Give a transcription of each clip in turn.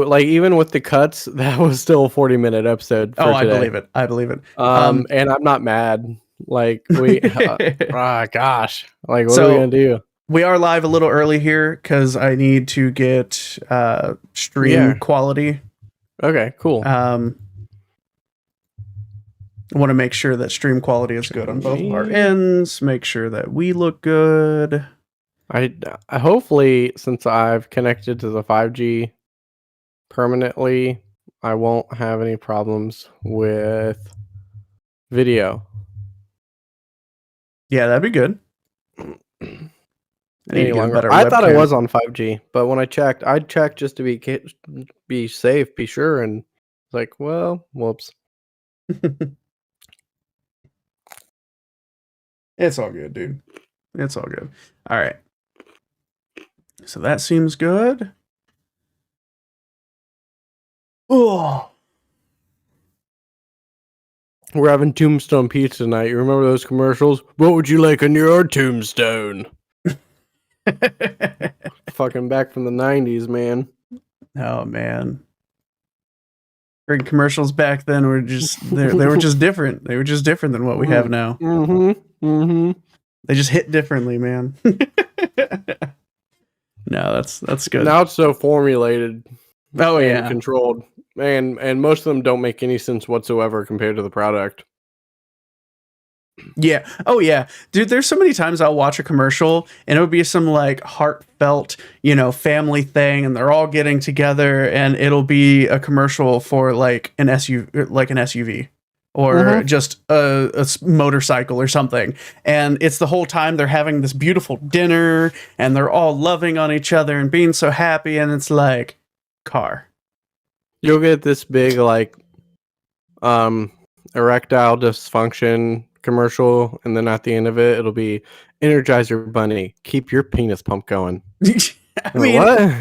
like even with the cuts, that was still a 40-minute episode for I today. believe it. I believe it. And I'm not mad. Like we gosh. Like what are we going to do? We are live a little early here cuz I need to get stream quality. Okay, cool. I want to make sure that stream quality is good on both of our ends, make sure that we look good. I hopefully, since I've connected to the 5G permanently, I won't have any problems with video. Yeah, that'd be good. I thought I was on 5G, but when I checked just to be safe, be sure, and it's like, well, whoops. It's all good, dude. It's all good. All right. So that seems good. Oh. We're having tombstone pizza tonight. You remember those commercials? What would you like on your tombstone? Fucking back from the 90s, man. Oh, man. Great commercials back then were just they were just different. They were just different than what we have now. They just hit differently, man. No, that's good. Now it's so formulated. Oh yeah, and controlled, and most of them don't make any sense whatsoever compared to the product. Yeah. Oh yeah, dude. There's so many times I'll watch a commercial and it'll be some like heartfelt, family thing, and they're all getting together, and it'll be a commercial for like an SUV, or just a motorcycle or something. And it's the whole time they're having this beautiful dinner and they're all loving on each other and being so happy. And it's like, car. You'll get this big, like, erectile dysfunction commercial. And then at the end of it, it'll be Energizer Bunny. Keep your penis pump going. I mean, what?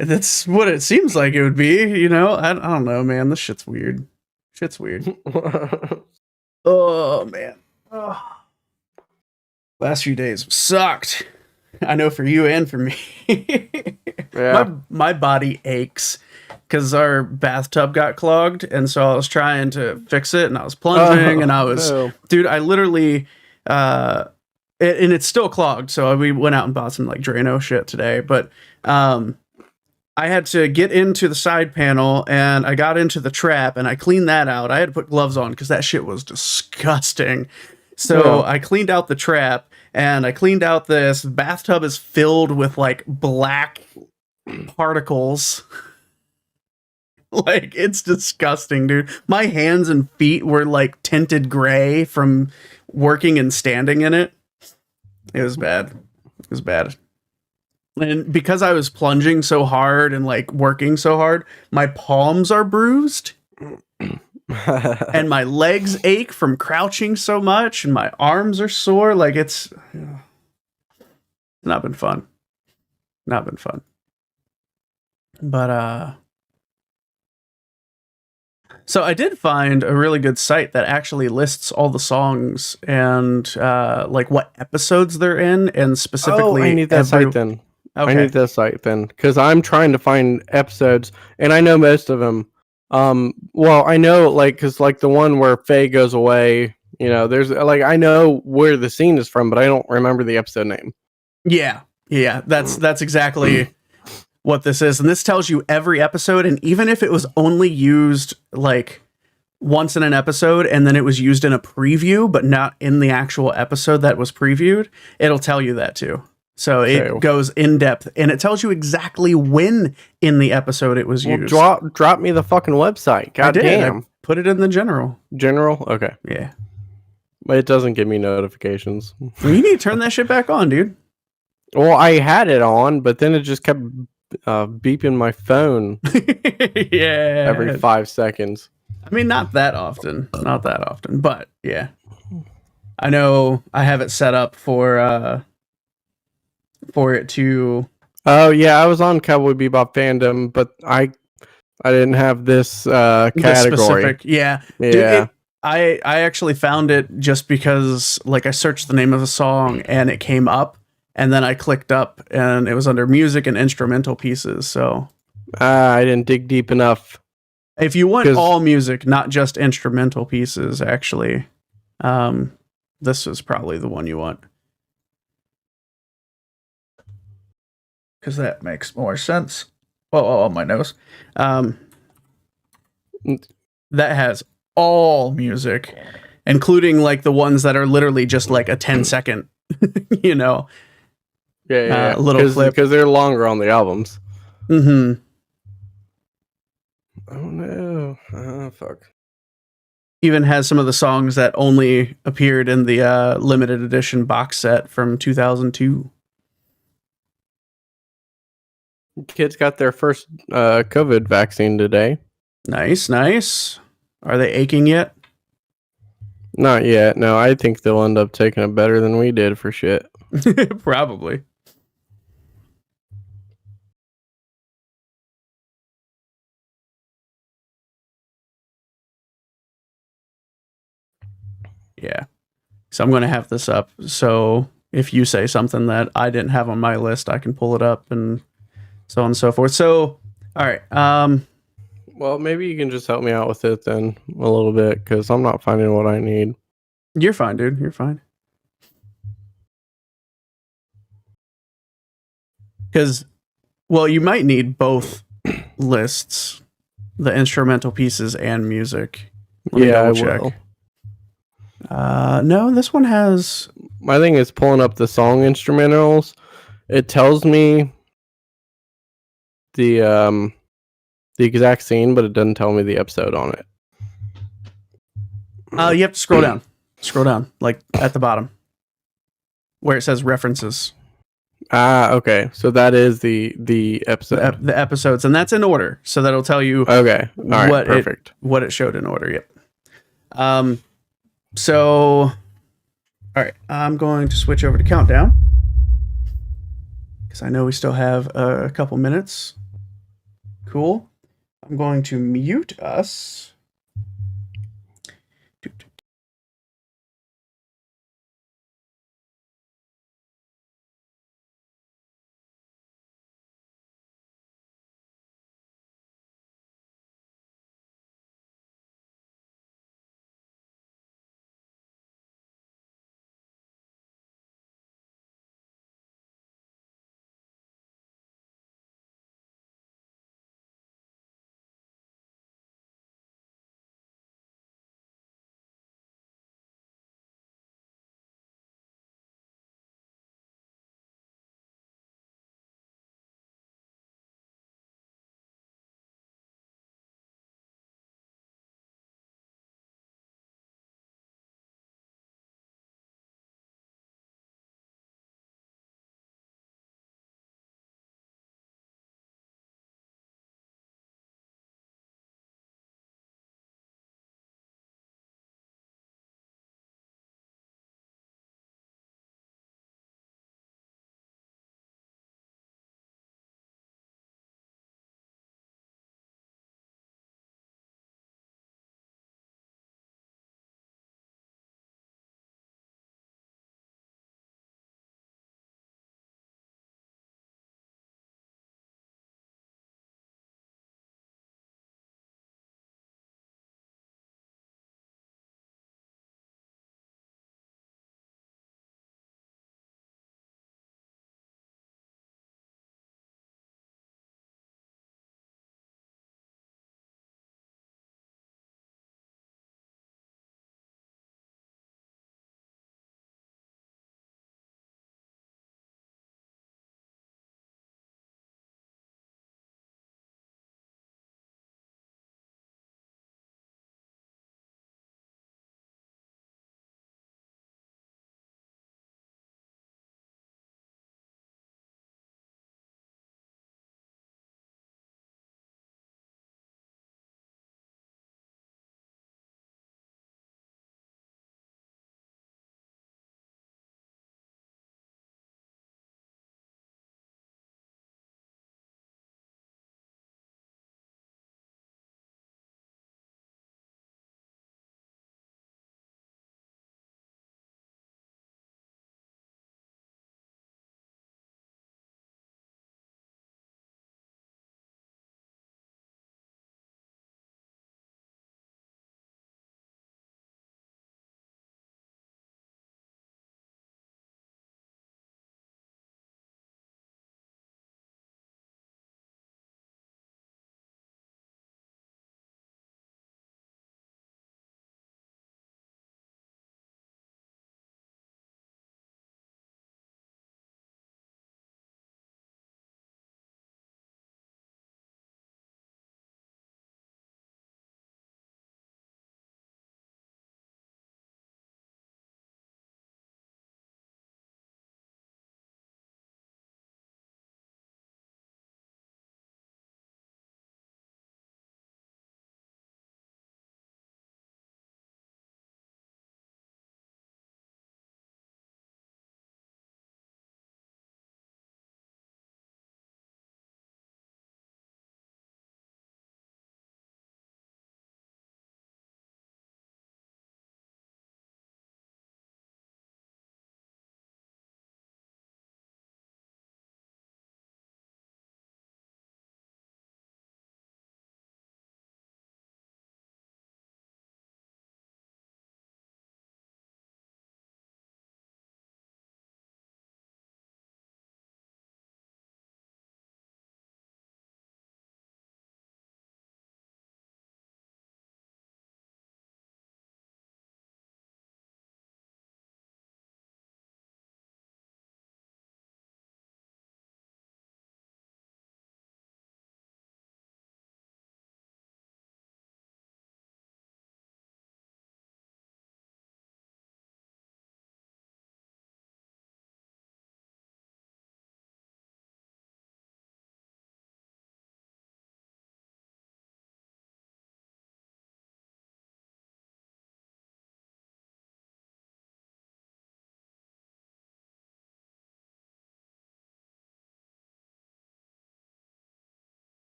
That's what it seems like it would be, I don't know, man. This shit's weird. Shit's weird. Oh, man. Oh. Last few days sucked. I know for you and for me. Yeah. My body aches because our bathtub got clogged, and so I was trying to fix it, and I was plunging, and I was... No. Dude, I literally... and it's still clogged, so we went out and bought some, like, Drano shit today, but... I had to get into the side panel, and I got into the trap, and I cleaned that out. I had to put gloves on because that shit was disgusting. So I cleaned out the trap, and I cleaned out this. The bathtub is filled with like black particles. Like, it's disgusting, dude. My hands and feet were like tinted gray from working and standing in it. It was bad. It was bad. And because I was plunging so hard and like working so hard, my palms are bruised. And my legs ache from crouching so much, and my arms are sore. Like, it's not been fun. Not been fun. But so I did find a really good site that actually lists all the songs and like what episodes they're in, and specifically I need that site then. Okay. I need that site then, because I'm trying to find episodes, and I know most of them. Well, I know, like, because like the one where Faye goes away, there's like, I know where the scene is from, but I don't remember the episode name. Yeah, that's exactly what this is, and this tells you every episode, and even if it was only used like once in an episode, and then it was used in a preview, but not in the actual episode that was previewed, it'll tell you that too. So it goes in depth, and it tells you exactly when in the episode it was used. Drop me the fucking website. God damn. I put it in the general. General? Okay. Yeah. But it doesn't give me notifications. Well, you need to turn that shit back on, dude. Well, I had it on, but then it just kept beeping my phone. Yeah. Every 5 seconds. I mean, not that often. Not that often, but yeah. I know I have it set up for it to... Oh yeah, I was on Cowboy Bebop fandom, but I didn't have this category. Specific, yeah. Dude, I actually found it just because, like, I searched the name of a song and it came up, and then I clicked up and it was under music and instrumental pieces. So I didn't dig deep enough. If you want all music, not just instrumental pieces, actually, this is probably the one you want. Because that makes more sense. Oh, my nose. That has all music, including like the ones that are literally just like a 10-second, you know. Yeah. Little clip. Because they're longer on the albums. Mm-hmm. Oh no. Oh fuck. Even has some of the songs that only appeared in the limited edition box set from 2002. Kids got their first COVID vaccine today. Nice. Are they aching yet? Not yet. No, I think they'll end up taking it better than we did for shit. Probably. Yeah. So I'm going to have this up. So if you say something that I didn't have on my list, I can pull it up and so on and so forth. So, all right. Well, maybe you can just help me out with it then a little bit because I'm not finding what I need. You're fine, dude. You're fine. Because, well, you might need both lists, the instrumental pieces and music. Let me double check. No, this one has. My thing is pulling up the song instrumentals. It tells me the exact scene, but it doesn't tell me the episode on it. You have to scroll down. Scroll down, like at the bottom, where it says references. Okay. So that is the episode. The episodes, and that's in order, so that'll tell you. Okay. All right. Perfect. What it showed in order. Yep. So, all right. I'm going to switch over to countdown because I know we still have a couple minutes. Cool. I'm going to mute us.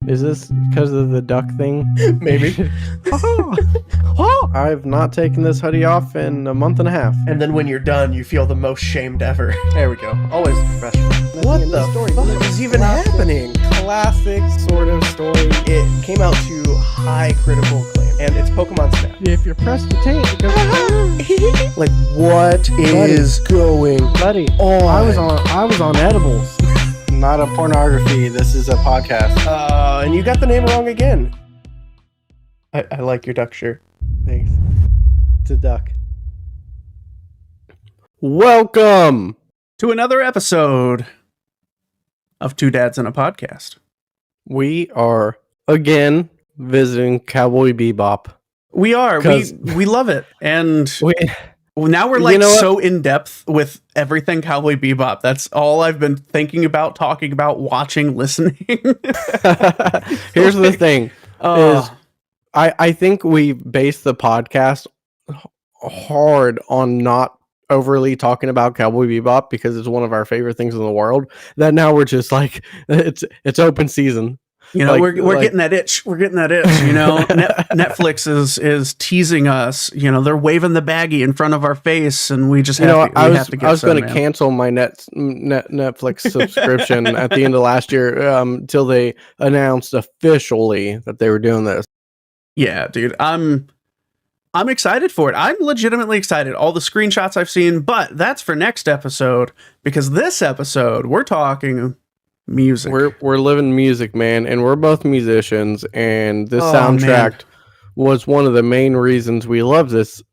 Is this because of the duck thing? Maybe. I've not taken this hoodie off in a month and a half. And then when you're done, you feel the most shamed ever. There we go. Always professional. What the fuck is even happening? Classic sort of story. It came out to high critical acclaim, and it's Pokemon Snap. If you press the tape, it goes. Like, what is going Buddy, on? I was on edibles. Not a pornography. This is a podcast. And you got the name wrong again. I like your duck shirt. Thanks. It's a duck. Welcome to another episode of Two Dads and a Podcast. We are again visiting Cowboy Bebop. We are. We love it. And now we're like so in depth with everything Cowboy Bebop. That's all I've been thinking about, talking about, watching, listening. Here's the thing. Is I think we base the podcast hard on not overly talking about Cowboy Bebop because it's one of our favorite things in the world. That now we're just like it's open season. You know, we're getting that itch. We're getting that itch. You know, Netflix is teasing us. You know, they're waving the baggie in front of our face, and we just have to. I was going to cancel my Netflix subscription at the end of last year until they announced officially that they were doing this. Yeah, dude, I'm excited for it. I'm legitimately excited. All the screenshots I've seen, but that's for next episode because this episode we're talking music. We're living music, man, and we're both musicians, and this soundtrack was one of the main reasons we love this.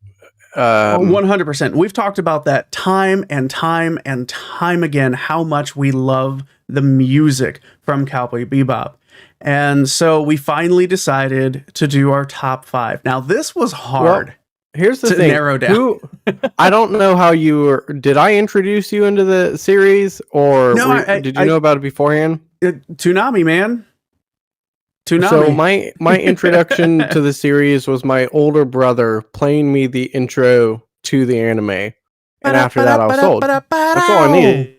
100%. We've talked about that time and time and time again, how much we love the music from Cowboy Bebop. And so we finally decided to do our top 5. Now, this was hard. Well, here's the thing. Narrow down. I don't know how you were. Did I introduce you into the series, or did you know about it beforehand? Toonami, man. Toonami. So my introduction to the series was my older brother playing me the intro to the anime, and after that I was sold. That's all I needed.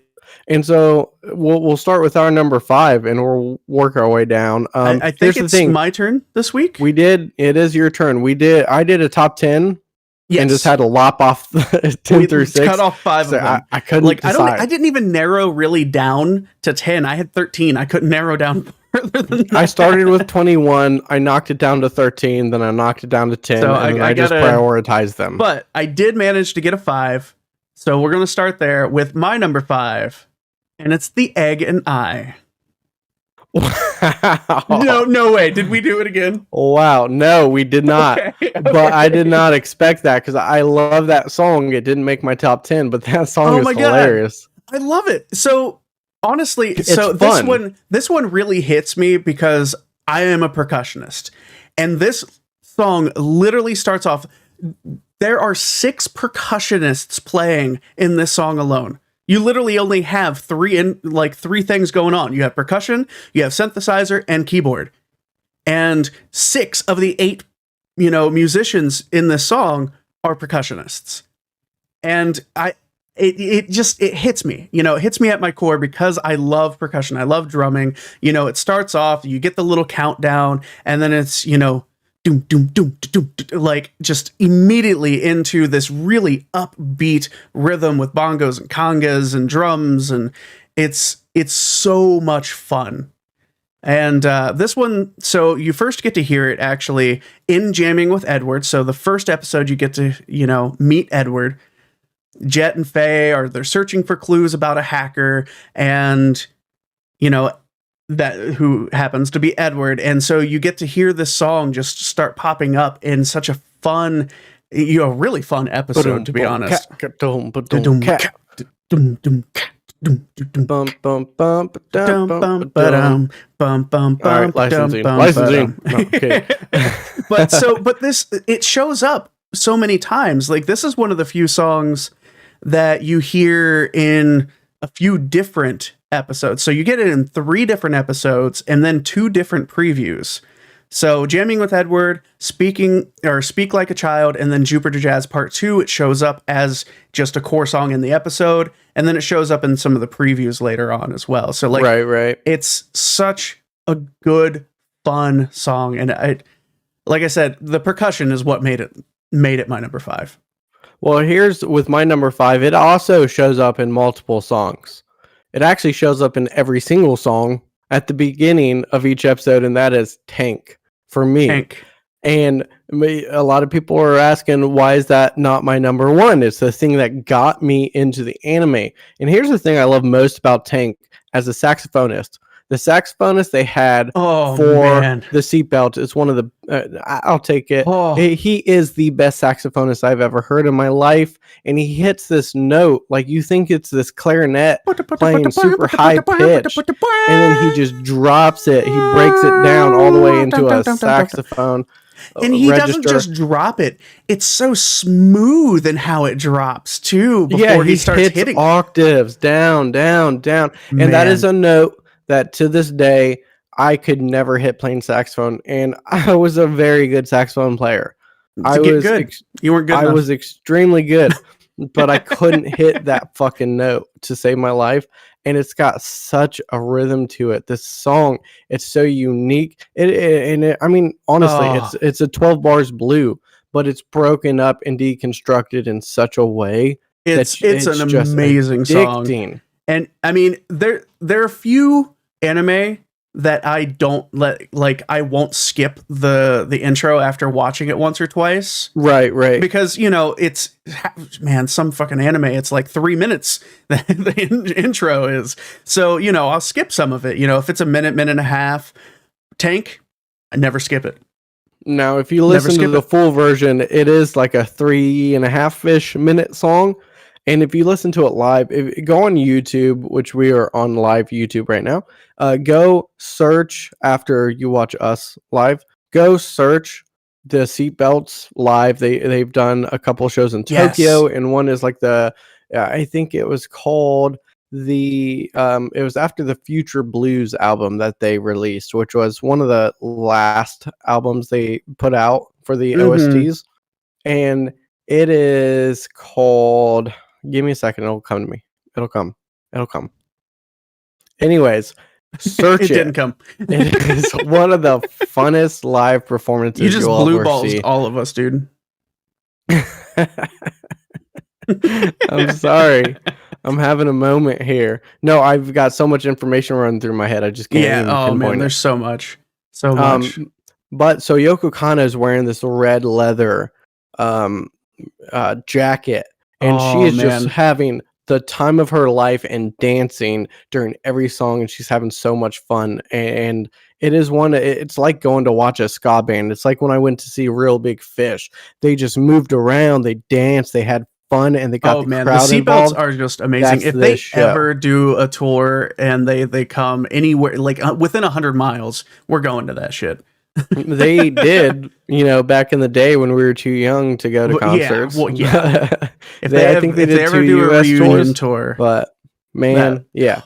And so we'll start with our number 5, and we'll work our way down. I think it's my turn this week. It is your turn. I did a top 10. Yes. And just had to lop off 10 through 6. Cut off 5 of them. I couldn't decide. I didn't even narrow really down to 10. I had 13. I couldn't narrow down further than that. I started with 21. I knocked it down to 13. Then I knocked it down to 10. So I just prioritized them. But I did manage to get a 5. So we're going to start there with my number 5. And it's The Egg and I. Wow. No way. Did we do it again? Wow. No, we did not. Okay. But I did not expect that because I love that song. It didn't make my top 10, but that song is hilarious. I love it. So honestly, it's fun. This one really hits me because I am a percussionist. And this song literally starts off. There are 6 percussionists playing in this song alone. You literally only have 3 things going on. You have percussion, you have synthesizer, and keyboard. And 6 of the 8, musicians in this song are percussionists. And it hits me. It hits me at my core because I love percussion. I love drumming. It starts off, you get the little countdown, and then it's, doom, doom, doom, doom, doom, like just immediately into this really upbeat rhythm with bongos and congas and drums, and it's so much fun. And this one, so you first get to hear it actually in Jamming with Edward. So the first episode you get to meet Edward. Jet and Faye they're searching for clues about a hacker, and that who happens to be Edward. And so you get to hear this song just start popping up in such a fun, really fun episode, to be honest. All right, licensing. Okay. but this, it shows up so many times. Like, this is one of the few songs that you hear in a few different episodes. So you get it in 3 different episodes and then 2 different previews. So Jamming with Edward, Speak Like a Child, and then Jupiter Jazz Part 2, it shows up as just a core song in the episode, and then it shows up in some of the previews later on as well. So right. It's such a good, fun song, and like I said, the percussion is what made it my number 5. Well, here's with my number 5. It also shows up in multiple songs. It actually shows up in every single song at the beginning of each episode, and that is Tank for me. Tank. And a lot of people are asking, why is that not my number 1? It's the thing that got me into the anime. And here's the thing I love most about Tank as a saxophonist. The saxophonist they had for the seatbelt is one of the... I'll take it. Oh. He is the best saxophonist I've ever heard in my life. And he hits this note like you think it's this clarinet playing super high pitch. And then he just drops it. He breaks it down all the way into a saxophone. And he doesn't just drop it. It's so smooth in how it drops too before he starts hitting octaves down. And that is a note that to this day I could never hit playing saxophone, and I was a very good saxophone player. You weren't good enough. I was extremely good, but I couldn't hit that fucking note to save my life. And it's got such a rhythm to it. This song, it's so unique. I mean, honestly, it's a 12 bars blue, but it's broken up and deconstructed in such a way. It's an amazing song. And I mean, there are a few anime that I don't I won't skip the intro after watching it once or twice. Right. Because, it's, man, some fucking anime, it's like 3 minutes the intro is. So, I'll skip some of it. If it's a minute and a half. Tank, I never skip it. Now, if you listen to the full version, it is like a 3.5-ish minute song. And if you listen to it live, go on YouTube, which we are on live YouTube right now. Go search after you watch us live. Go search the Seatbelts live. They've done a couple shows in Tokyo, and one is like I think it was called it was after the Future Blues album that they released, which was one of the last albums they put out for the OSTs, and it is called. Give me a second. It'll come to me. It'll come. Anyways, search it. It didn't come. It is one of the funnest live performances you just blue balls see. All of us, dude. I'm sorry. I'm having a moment here. No, I've got so much information running through my head. I just can't even pinpoint man, there's so much. So much. But so Yoko Kanno is wearing this red leather jacket. And she is just having the time of her life and dancing during every song, and she's having so much fun. And it is it's like going to watch a ska band. It's like when I went to see Real Big Fish. They just moved around, they danced, they had fun, and they got the crowd the involved. Seatbelts are just amazing. If they ever do a tour and they come anywhere, like within 100 miles, we're going to that shit. They did, back in the day when we were too young to go to concerts. Yeah. If they ever do a reunion tour, but man, yeah.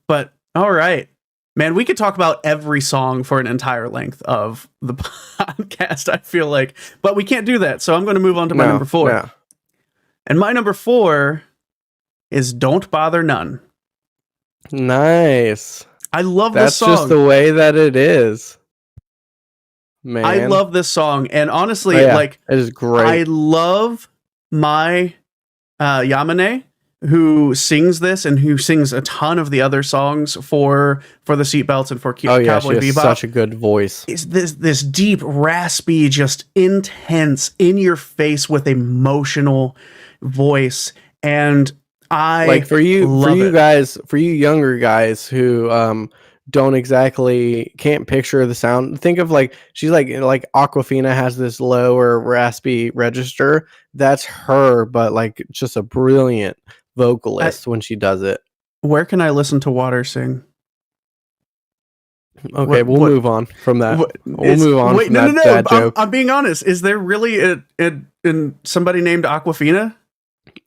But all right, man, we could talk about every song for an entire length of the podcast. I feel like, but we can't do that. So I'm going to move on to my number 4. Yeah. And my number 4 is "Don't Bother None." Nice. I love this song. That's just the way that it is. Man. I love this song, and honestly, it is great. I love my Yamane, who sings this and who sings a ton of the other songs for the Seatbelts and for Cowboy Bebop. She has such a good voice. It's this deep, raspy, just intense, in your face with emotional voice, and I like for you younger guys who can't picture the sound. Think of she's like Aquafina has this low or raspy register. That's her, but just a brilliant vocalist when she does it. Where can I listen to Water sing? Okay, we'll move on from that. I'm being honest. Is there really somebody named Aquafina?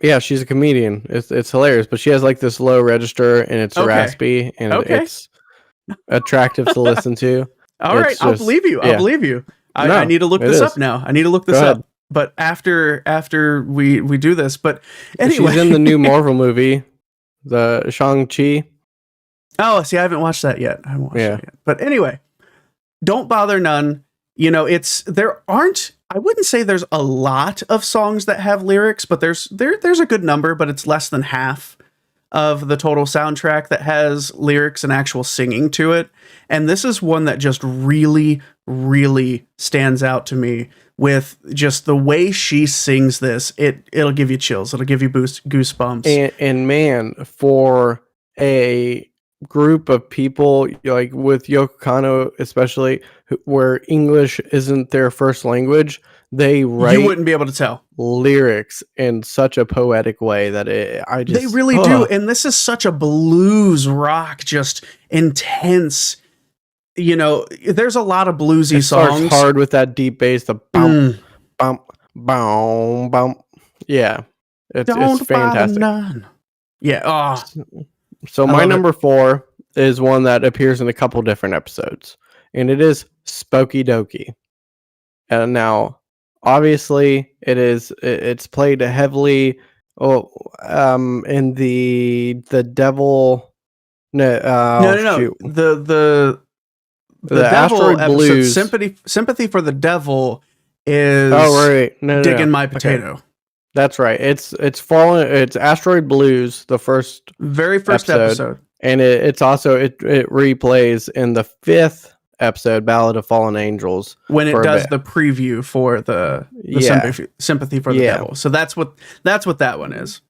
Yeah, she's a comedian. It's hilarious, but she has this low register and it's raspy and it's attractive to listen to. All right, I'll believe you. I'll believe you. I need to look this up now. I need to look this up. But after we do this, but anyway, she's in the new Marvel movie, the Shang-Chi. Oh, see, I haven't watched that yet. I haven't watched that yet. But anyway, Don't Bother None. You know, I wouldn't say there's a lot of songs that have lyrics, but there's a good number, but it's less than half of the total soundtrack that has lyrics and actual singing to it. And this is one that just really, really stands out to me with just the way she sings this. It'll give you chills. It'll give you goosebumps. And man, for a group of people like with Yoko Kanno, especially where English isn't their first language, they write you wouldn't be able to tell lyrics in such a poetic way that they really do. And this is such a blues rock, just intense. You know, there's a lot of bluesy songs. Starts hard with that deep bass, the bump, bump, bump, bump. Yeah, it's fantastic. Yeah. Oh. So my number 4 is one that appears in a couple different episodes, and it is Spooky Dokie. And now, obviously, it's played heavily in the devil. No. Shoot. The devil Asteroid episode, Blues. Sympathy for the Devil is right. Digging My Potato. Okay. That's right. It's Asteroid Blues, the very first episode. And it replays in the 5th episode, Ballad of Fallen Angels, when it does the preview for the Sympathy for the Devil. So that's what that one is.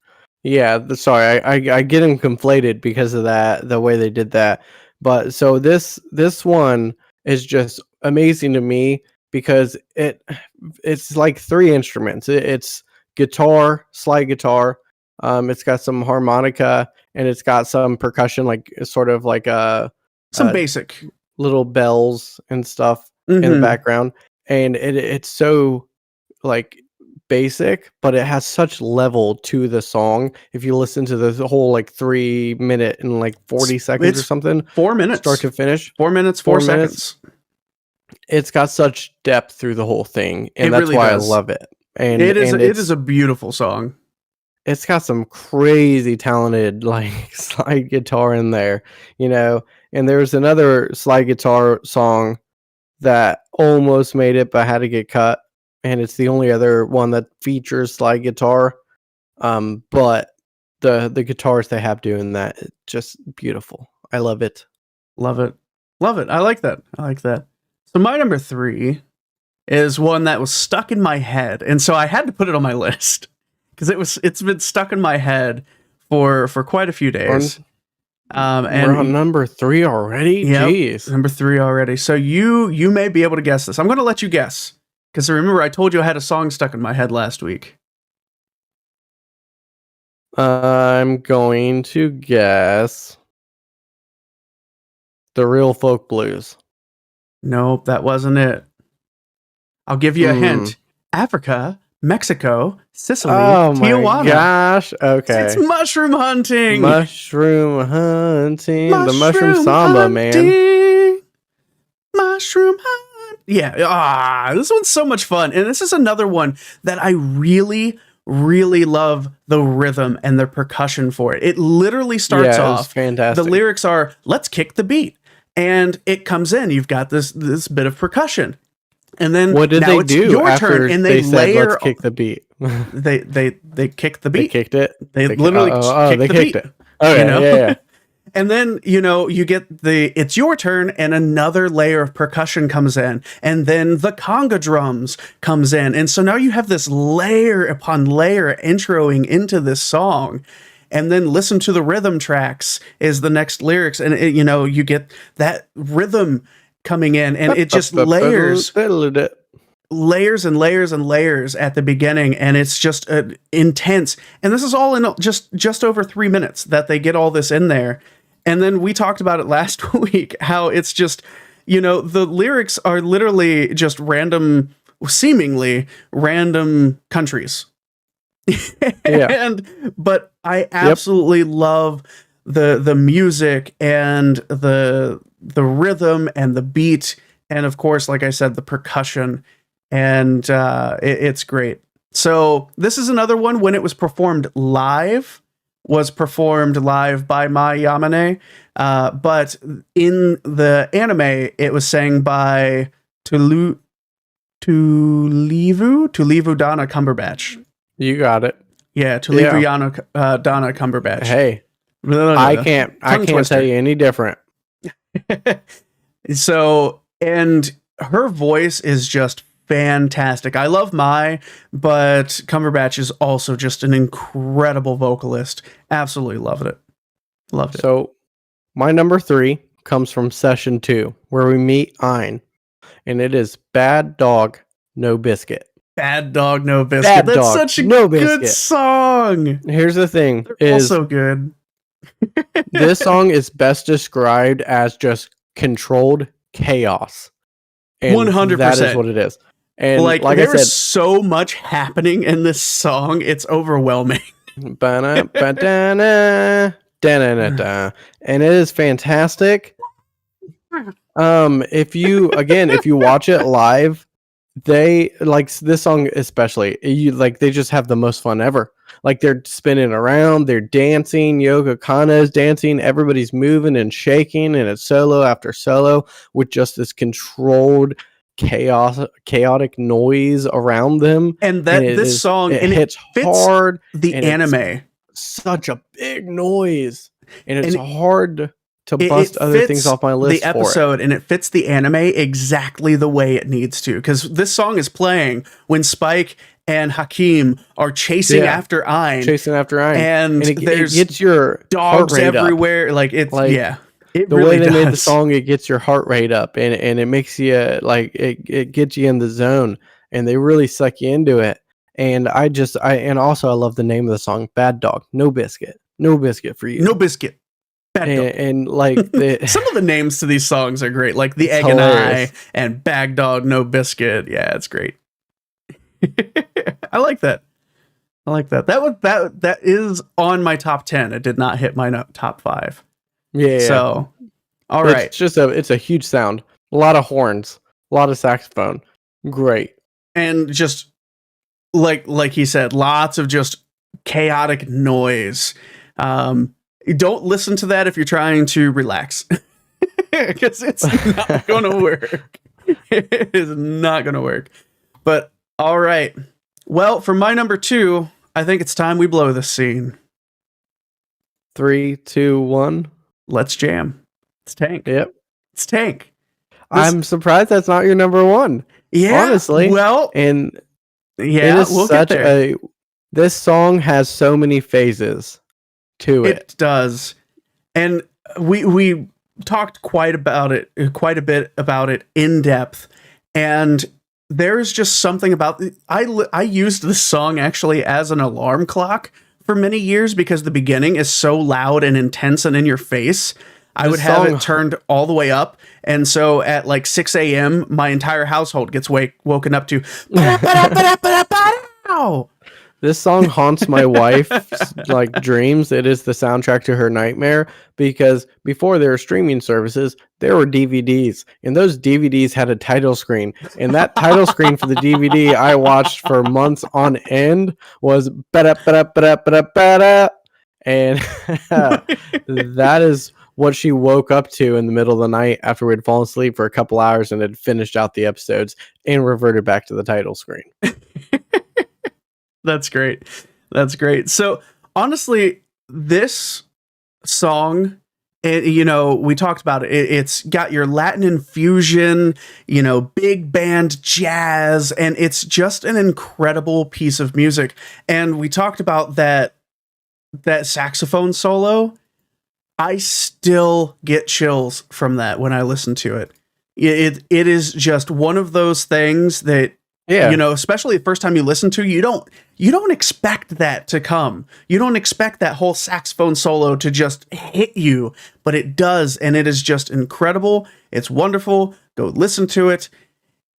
Yeah, sorry, I get them conflated because of that, the way they did that. But so this one is just amazing to me because it's like 3 instruments. It's guitar, slide guitar. It's got some harmonica, and it's got some percussion, like sort of like some basic little bells and stuff in the background. And it's so like basic, but it has such level to the song. If you listen to the whole like 3 minute and like 40 seconds or something, 4 minutes start to finish, 4 minutes, 4 seconds. It's got such depth through the whole thing, and that's really why I love it. And it is a beautiful song. It's got some crazy talented like slide guitar in there, you know. And there's another slide guitar song that almost made it but had to get cut, and it's the only other one that features slide guitar. But the guitars they have doing that, it's just beautiful. I love it. Love it. I like that. So my number 3 is one that was stuck in my head, and so I had to put it on my list because it's been stuck in my head for quite a few days. And we're on number 3 already. Yep, Jeez, number 3 already. So you may be able to guess this. I'm going to let you guess because remember I told you I had a song stuck in my head last week. I'm going to guess The Real Folk Blues. Nope, that wasn't it. I'll give you a hint. Africa, Mexico, Sicily, Tijuana. My gosh. Okay. It's mushroom hunting. Mushroom hunting. The mushroom samba, man. Mushroom hunt. Yeah. This one's so much fun. And this is another one that I really, really love the rhythm and the percussion for it. It literally starts off. Fantastic. The lyrics are, let's kick the beat. And it comes in. You've got this bit of percussion. And then what did they do your after turn, and they said, layer. Let's kick the beat. they kicked the beat. They kicked it. They literally kicked it. Okay, you know? yeah. And then you get it's your turn, and another layer of percussion comes in, and then the conga drums comes in, and so now you have this layer upon layer introing into this song. And then listen to the rhythm tracks is the next lyrics, and you get that rhythm coming in, and it just layers and layers and layers at the beginning, and it's just intense. And this is all in just over 3 minutes that they get all this in there. And then we talked about it last week, how it's just, the lyrics are literally just seemingly random countries. Yeah. But I absolutely love the music and the rhythm and the beat, and of course, like I said, the percussion, and it's great. So this is another one when it was performed live. was performed live by Mai Yamane, but in the anime, it was sang by Tulivu Donna Cumberbatch. You got it. Yeah, Tulivu Donna Cumberbatch. Hey, I can't tell you any different. So, and her voice is just fantastic. I love Mai, but Cumberbatch is also just an incredible vocalist. Absolutely loved it. Loved it. So, my number 3 comes from session 2, where we meet Ein, and it is Bad Dog, No Biscuit. Bad Dog, No Biscuit. That's such a good song. Here's the thing: They're also good. This song is best described as just controlled chaos. 100%. That is what it is. And like I said, there's so much happening in this song, it's overwhelming. And it is fantastic. If you watch it live, they like this song especially. They just have the most fun ever. Like they're spinning around, they're dancing. Yoko Kanno's dancing. Everybody's moving and shaking, and it's solo after solo with just this controlled chaotic noise around them. And this song hits hard. The anime, such a big noise, and it's hard to bust other things off my list. The episode and it fits the anime exactly the way it needs to, because this song is playing when Spike and Hakim are chasing after Ein, and it gets your dogs everywhere. It the really way they made the song, it gets your heart rate up, and it makes you it gets you in the zone, and they really suck you into it. And I love the name of the song, Bad Dog, No Biscuit for you, No Biscuit. And some of the names to these songs are great, like The Egg hilarious. and I and Bag Dog, No Biscuit. Yeah, it's great. I like that. That is on my top 10. It did not hit my top 5. Yeah. So, all right. It's a huge sound. A lot of horns, a lot of saxophone. Great. And just like he said, lots of just chaotic noise. Don't listen to that if you're trying to relax, because it's not going to work. It is not going to work. But all right. Well, for my number 2, I think it's time we blow this scene. 3, 2, 1. Let's jam. It's Tank. Yep. It's Tank. I'm surprised that's not your number 1. Yeah. Honestly. Well, and yeah, we'll get there. This song has so many phases to it. It does. And we talked quite a bit about it in depth, and there's just something about I used this song actually as an alarm clock for many years, because the beginning is so loud and intense and in your face. I would have it turned all the way up, and so at like 6 a.m. my entire household gets woken up to This song haunts my wife's dreams. It is the soundtrack to her nightmare, because before there were streaming services, there were DVDs, and those DVDs had a title screen. And that title screen for the DVD I watched for months on end was ba-da-ba-da-ba-da-ba-da-ba-da. And that is what she woke up to in the middle of the night after we'd fallen asleep for a couple hours and had finished out the episodes and reverted back to the title screen. That's great. So honestly, this song, we talked about it. It's got your Latin infusion, big band jazz, and it's just an incredible piece of music. And we talked about that saxophone solo. I still get chills from that when I listen to it. It is just one of those things that, especially the first time you listen to, you don't expect that to come. You don't expect that whole saxophone solo to just hit you, but it does, and it is just incredible. It's wonderful. Go listen to it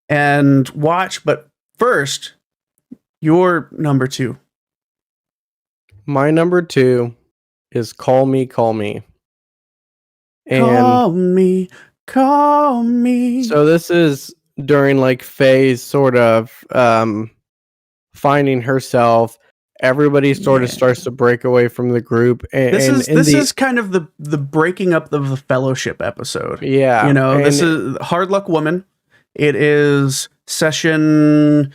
and watch. But first, your number 2. My number 2 is Call Me, Call Me. And Call me. So this is during Faye's sort of finding herself everybody sort of Yeah. starts to break away from the group. This is kind of the breaking up of the fellowship episode. Yeah. You know, this and is Hard Luck Woman. It is session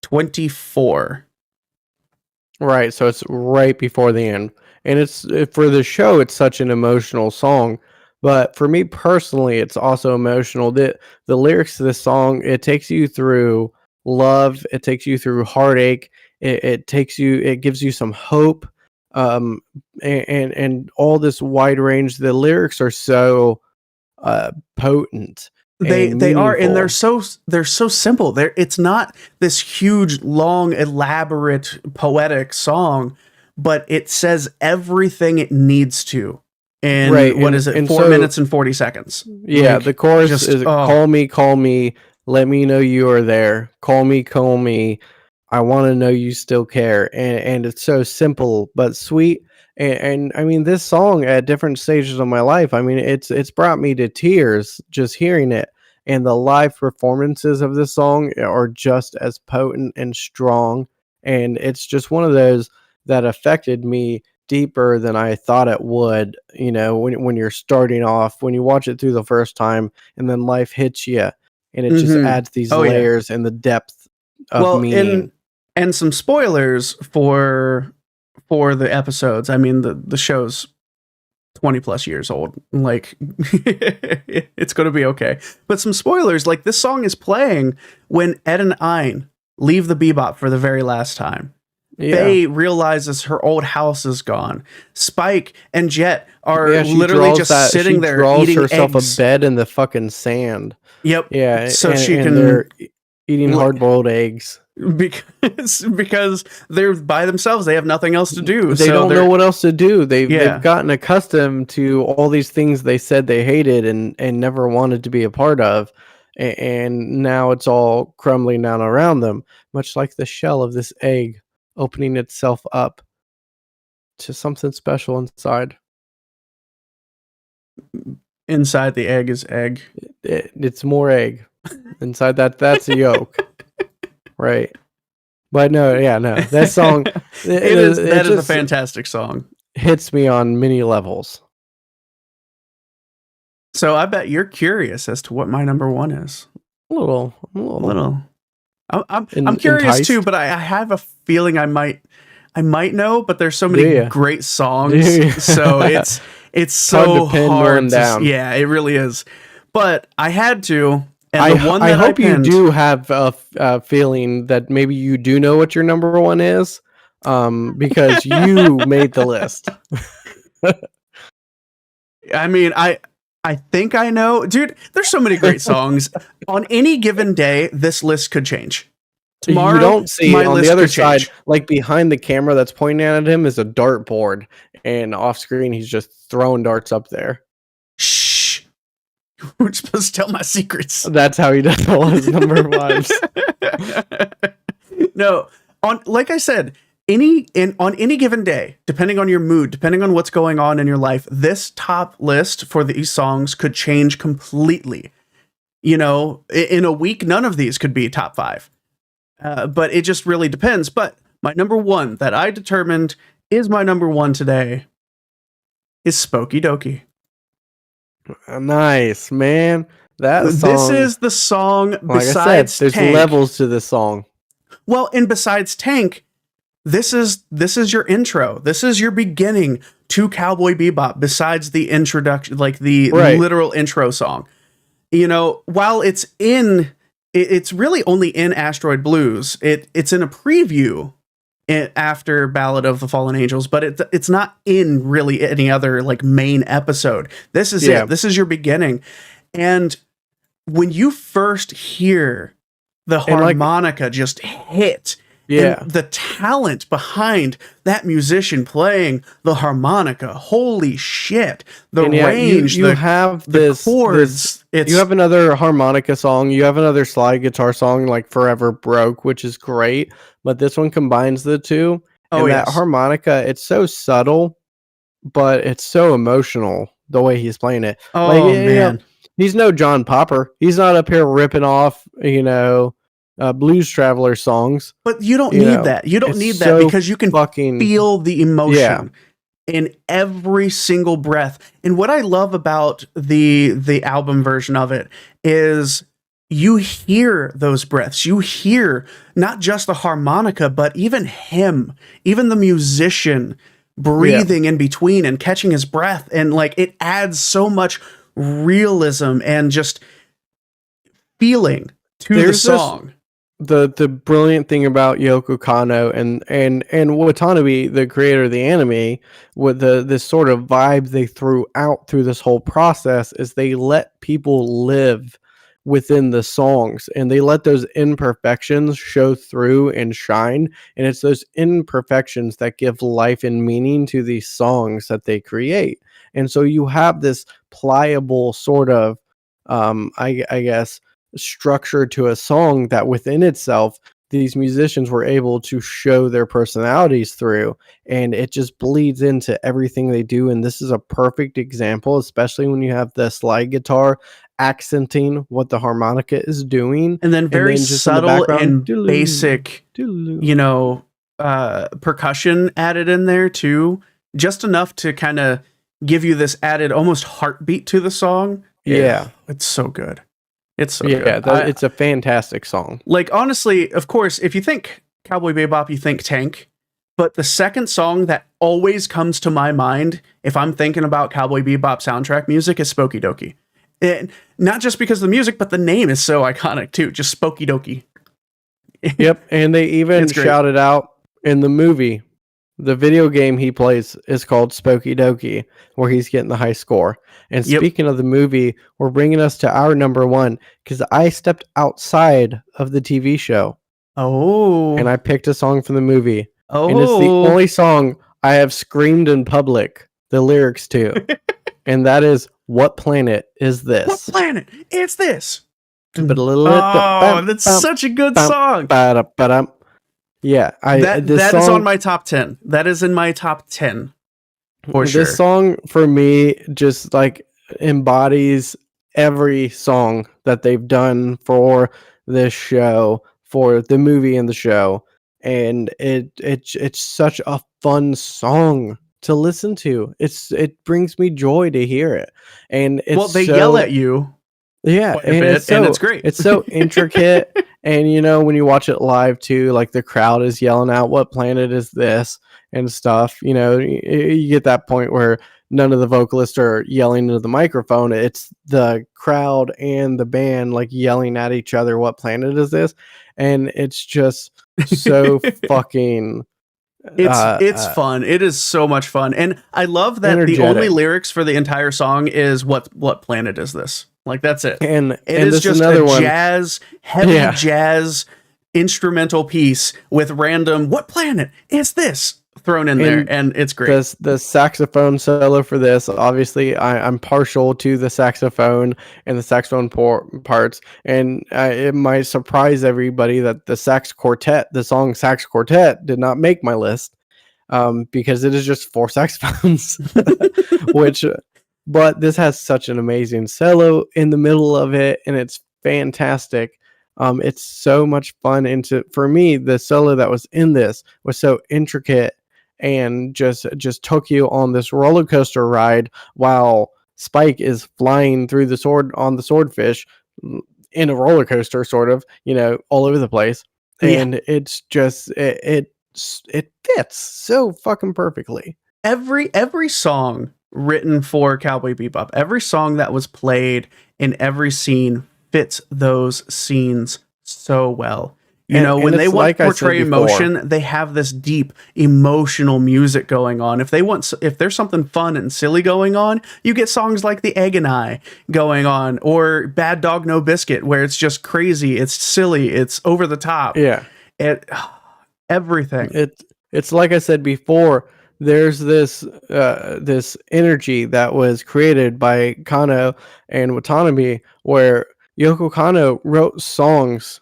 24. Right, so it's right before the end. And it's for the show, it's such an emotional song. But for me personally, it's also emotional. The lyrics to this song, it takes you through love, it takes you through heartache, it gives you some hope, and all this wide range. The lyrics are so potent. They are, and meaningful. they're so simple. It's not this huge, long, elaborate, poetic song, but it says everything it needs to. In Right, what and- is it? and 4 so- minutes and 40 seconds. Yeah, Like, the chorus just- is oh. call me, let me know you are there. Call me. I want to know you still care. And it's so simple but sweet. And I mean, this song at different stages of my life, I mean, it's brought me to tears just hearing it. And the live performances of this song are just as potent and strong. And it's just one of those that affected me deeper than I thought it would. You know, when you're starting off, when you watch it through the first time, and then life hits you, and it just Mhm. adds these Oh, yeah. layers and the depth of meaning. And some spoilers for the episodes. I mean, the show's 20 plus years old. Like, it's going to be okay. But some spoilers, like this song is playing when Ed and Ein leave the Bebop for the very last time. Yeah. Faye realizes her old house is gone. Spike and Jet are Yeah, she literally draws just sitting she there draws eating herself eggs. a bed in the fucking sand. Yep. Yeah, So she and can- they're eating Li- hard-boiled eggs. Because they're by themselves. They have nothing else to do. They so don't they're- know what else to do. They've Yeah. gotten accustomed to all these things they said they hated and never wanted to be a part of, and now it's all crumbling down around them, much like the shell of this egg opening itself up to something special inside. Inside the egg is egg. It's more egg inside that's a yolk, right? But no, that song That is a just fantastic song. hits me on many levels. So I bet you're curious as to what my number one is. A little. I'm curious enticed? too, but I have a feeling I might know. But there's so many Do ya? great songs, Do ya? so it's hard so to pin hard one to down. Yeah, it really is. But I had to, and I, the one I that hope you pinned- do have a feeling that maybe you do know what your number one is, because you made the list. I mean, I think I know, dude. There's so many great songs. On any given day, this list could change. Tomorrow, you don't see my on list the other could change. side, like behind the camera that's pointing at him, is a dartboard, and off screen he's just throwing darts up there. Shh. We're supposed to tell my secrets. That's how he does all his number fives. No, like I said, on any given day, depending on your mood, depending on what's going on in your life, this top list for these songs could change completely. You know, in a week, none of these could be top 5. But it just really depends. But my number one that I determined is my number one today is Spooky Dokie. Nice, man. That song, This is the song like I said, besides there's Tank. levels to this song. Well, and besides Tank, this is your intro. This is your beginning to Cowboy Bebop. Besides the introduction, like the Right. literal intro song. You know, while it's really only in Asteroid Blues. It's in a preview after Ballad of the Fallen Angels, but it's not in really any other like main episode. This is Yeah. it. This is your beginning. And when you first hear the And, like- harmonica just hit, Yeah. and the talent behind that musician playing the harmonica, holy shit! The And yeah, range, you have the this chords. It's you have another harmonica song, you have another slide guitar song like Forever Broke, which is great, but this one combines the two. Oh, And that yes. harmonica, it's so subtle, but it's so emotional the way he's playing it. oh like, you know, man, he's no John Popper. He's not up here ripping off, Blues Traveler songs. But you don't need that. You don't need that because you can feel the emotion in every single breath. And what I love about the album version of it is you hear those breaths. You hear not just the harmonica, but even him, even the musician breathing in between and catching his breath. And like, it adds so much realism and just feeling to the song. The brilliant thing about Yoko Kanno and Watanabe, the creator of the anime, with this sort of vibe they threw out through this whole process, is they let people live within the songs, and they let those imperfections show through and shine. And it's those imperfections that give life and meaning to these songs that they create. And so you have this pliable sort of, I guess, structure to a song that within itself these musicians were able to show their personalities through, and it just bleeds into everything they do. And this is a perfect example, especially when you have the slide guitar accenting what the harmonica is doing, and then very subtle and basic percussion added in there too, just enough to kind of give you this added almost heartbeat to the song. It's so good. It's so good. It's a fantastic song. Like, honestly, of course, if you think Cowboy Bebop, you think Tank. But the second song that always comes to my mind if I'm thinking about Cowboy Bebop soundtrack music is Spooky Dokie. And not just because of the music, but the name is so iconic too. Just Spooky Dokie. Yep, and they even shouted out in the movie. The video game he plays is called Spooky Dokie, where he's getting the high score. And speaking of the movie, we're bringing us to our number one, because I stepped outside of the TV show. Oh. And I picked a song from the movie. Oh. And it's the only song I have screamed in public the lyrics to. And that is, What Planet Is This? What planet? It's this. Oh, that's such a good song. Yeah, that is on my top 10. That is in my top 10 for sure. This song for me just like embodies every song that they've done for this show, for the movie and the show, and it's such a fun song to listen to. It brings me joy to hear it, and they yell at you. Yeah, and it's great. It's so intricate. And, when you watch it live, too, like the crowd is yelling out, what planet is this? And stuff. You get that point where none of the vocalists are yelling into the microphone. It's the crowd and the band, like, yelling at each other, what planet is this? And it's just so fucking... It's fun. It is so much fun. And I love that energetic. The only lyrics for the entire song is, what planet is this? Like, that's it. And it is just a heavy jazz instrumental piece with random, what planet is this? Thrown in there, and it's great. The saxophone solo for this, obviously, I'm partial to the saxophone and the saxophone parts, and it might surprise everybody that the song Sax Quartet did not make my list, because it is just 4 saxophones, but this has such an amazing solo in the middle of it, and it's fantastic. It's so much fun, and for me, the solo that was in this was so intricate and just took you on this roller coaster ride while Spike is flying through the swordfish in a roller coaster, sort of, all over the place. And it's just it fits so fucking perfectly. Every song written for Cowboy Bebop, every song that was played in every scene fits those scenes so well. When they want to portray emotion, they have this deep emotional music going on. If there's something fun and silly going on, you get songs like The Egg and I going on, or Bad Dog No Biscuit, where it's just crazy, it's silly, it's over the top. Yeah. Everything. It's like I said before, there's this energy that was created by Kanno and Watanabe, where Yoko Kanno wrote songs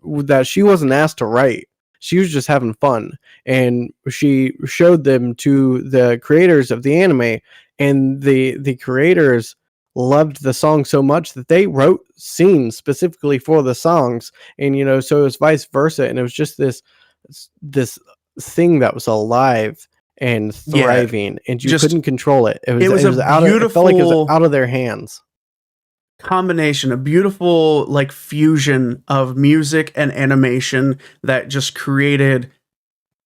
that she wasn't asked to write. She was just having fun, and she showed them to the creators of the anime, and the creators loved the song so much that they wrote scenes specifically for the songs, and so it was vice versa, and it was just this thing that was alive and thriving, and you couldn't control it. It was it felt like it was out of their hands. Combination, a beautiful like fusion of music and animation that just created,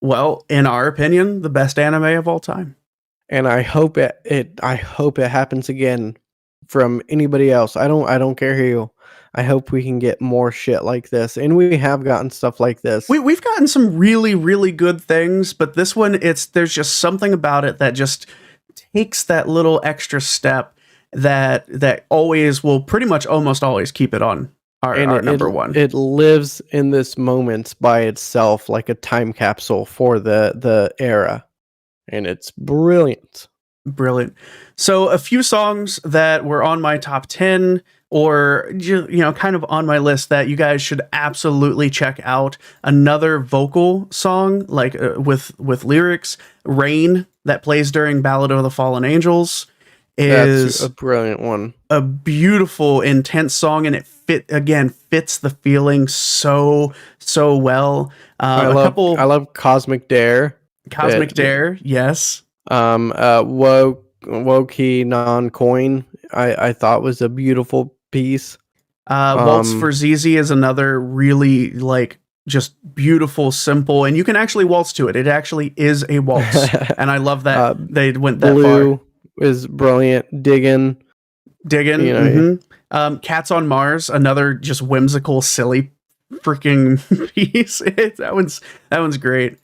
well, in our opinion, the best anime of all time. And I hope it happens again from anybody else. I don't care who. I hope we can get more shit like this, and we have gotten stuff like this. We've gotten some really, really good things, but this one, there's just something about it that just takes that little extra step that always will pretty much almost always keep it on our number one. It lives in this moment by itself, like a time capsule for the era, and it's brilliant. Brilliant. So a few songs that were on my top 10 or kind of on my list that you guys should absolutely check out. Another vocal song like with lyrics, Rain, that plays during Ballad of the Fallen Angels, is That's a brilliant one. A beautiful, intense song, and it fits the feeling so well. I love Cosmic Dare. Dare, yes. Woki Non-Coin, I thought was a beautiful piece. Waltz for Zizi is another really like just beautiful, simple, and you can actually waltz to it. It actually is a waltz, and I love that they went that Blue far. Is brilliant. Diggin'. Mm-hmm. Cats on Mars, another just whimsical, silly freaking piece. that one's great.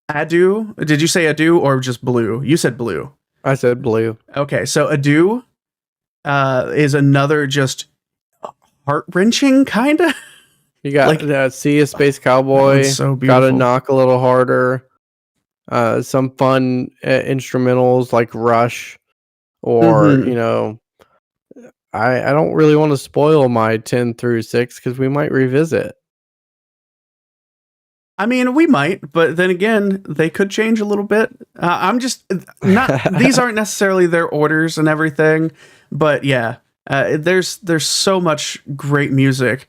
Adieu. Did you say Adieu or just Blue? You said Blue. I said Blue. Okay, so Adieu is another just heart-wrenching kind of. You got See a Space Cowboy. So gotta knock a little harder. Some fun instrumentals like Rush, or I don't really want to spoil my 10 through 6 because we might revisit. I mean, we might, but then again, they could change a little bit. I'm just not. These aren't necessarily their orders and everything, but yeah, there's so much great music.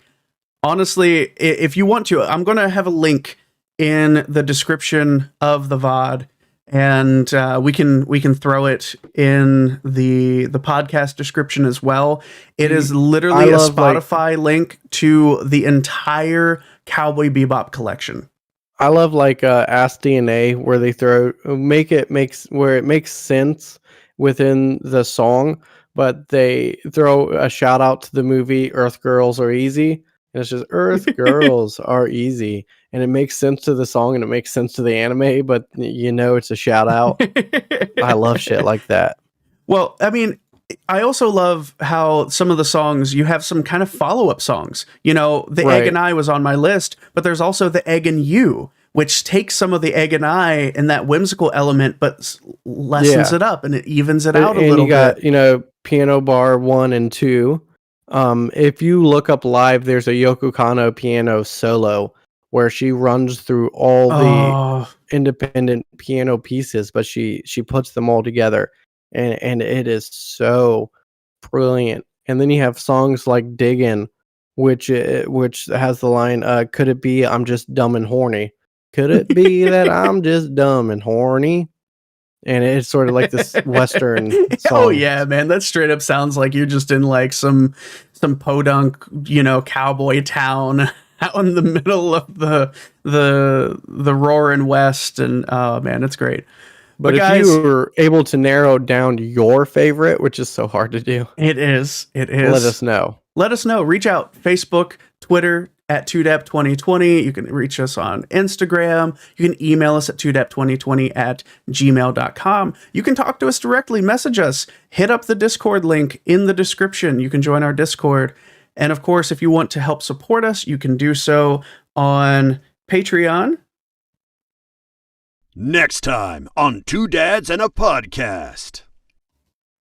Honestly, if you want to, I'm gonna have a link in the description of the VOD, and we can throw it in the podcast description as well. It is literally a Spotify link to the entire Cowboy Bebop collection. I love Ask DNA, where they where it makes sense within the song, but they throw a shout out to the movie Earth Girls Are Easy, and it's just Earth Girls Are Easy, and it makes sense to the song and it makes sense to the anime, but it's a shout out. I love shit like that. Well, I mean, I also love how some of the songs, you have some kind of follow-up songs. The Egg and I was on my list, but there's also The Egg and You, which takes some of the Egg and I and that whimsical element, but lessens it up and it evens it out a little bit. And you got, Piano Bar 1 and 2. If you look up live, there's a Yoko Kanno piano solo where she runs through all the independent piano pieces, but she puts them all together. And it is so brilliant. And then you have songs like Diggin', which has the line, could it be I'm just dumb and horny? Could it be that I'm just dumb and horny? And it's sort of like this Western song. Oh yeah, man. That straight up sounds like you're just in like some podunk, cowboy town out in the middle of the roaring West. And oh man, it's great. But if guys, you were able to narrow down your favorite, which is so hard to do. It is. Let us know. Reach out. Facebook, Twitter, at 2dep2020. You can reach us on Instagram. You can email us at 2dep2020@gmail.com. You can talk to us directly, message us, hit up the Discord link in the description. You can join our Discord. And of course, if you want to help support us, you can do so on Patreon. Next time on Two Dads and a Podcast.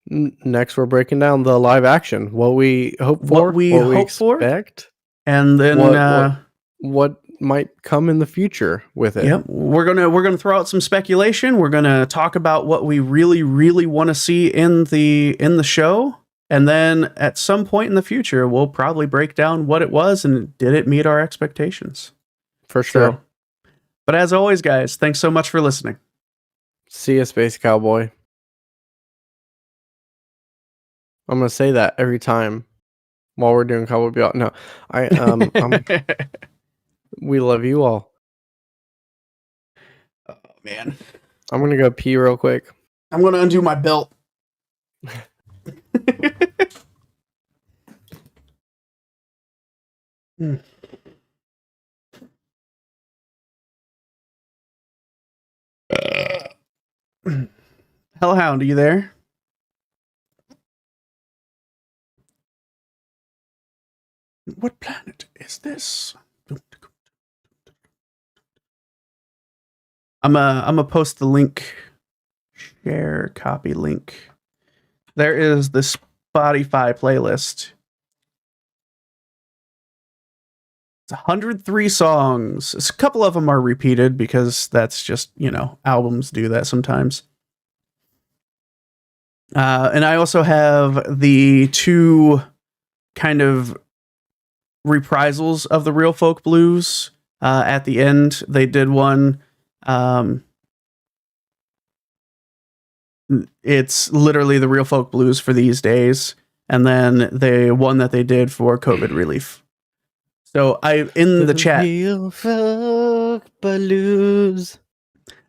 Next, we're breaking down the live action. What we hope for, what we expect, and then what might come in the future with it. Yep, we're gonna throw out some speculation. We're gonna talk about what we really, really want to see in the show, And then at some point in the future, we'll probably break down what it was and did it meet our expectations. For sure. So, but as always, guys, thanks so much for listening. See ya, Space Cowboy. I'm gonna say that every time while we're doing Cowboy Bebop. No, we love you all. Oh, man. I'm gonna go pee real quick. I'm going to undo my belt. Hellhound, are you there? What planet is this? I'm gonna post the link. Share copy link. There is the Spotify playlist. It's 103 songs. A couple of them are repeated because that's just, albums do that sometimes. And I also have the 2 kind of reprisals of the Real Folk Blues. At the end, they did one. It's literally the Real Folk Blues for these days, and then the one that they did for COVID relief. So in the chat, Real Folk Blues.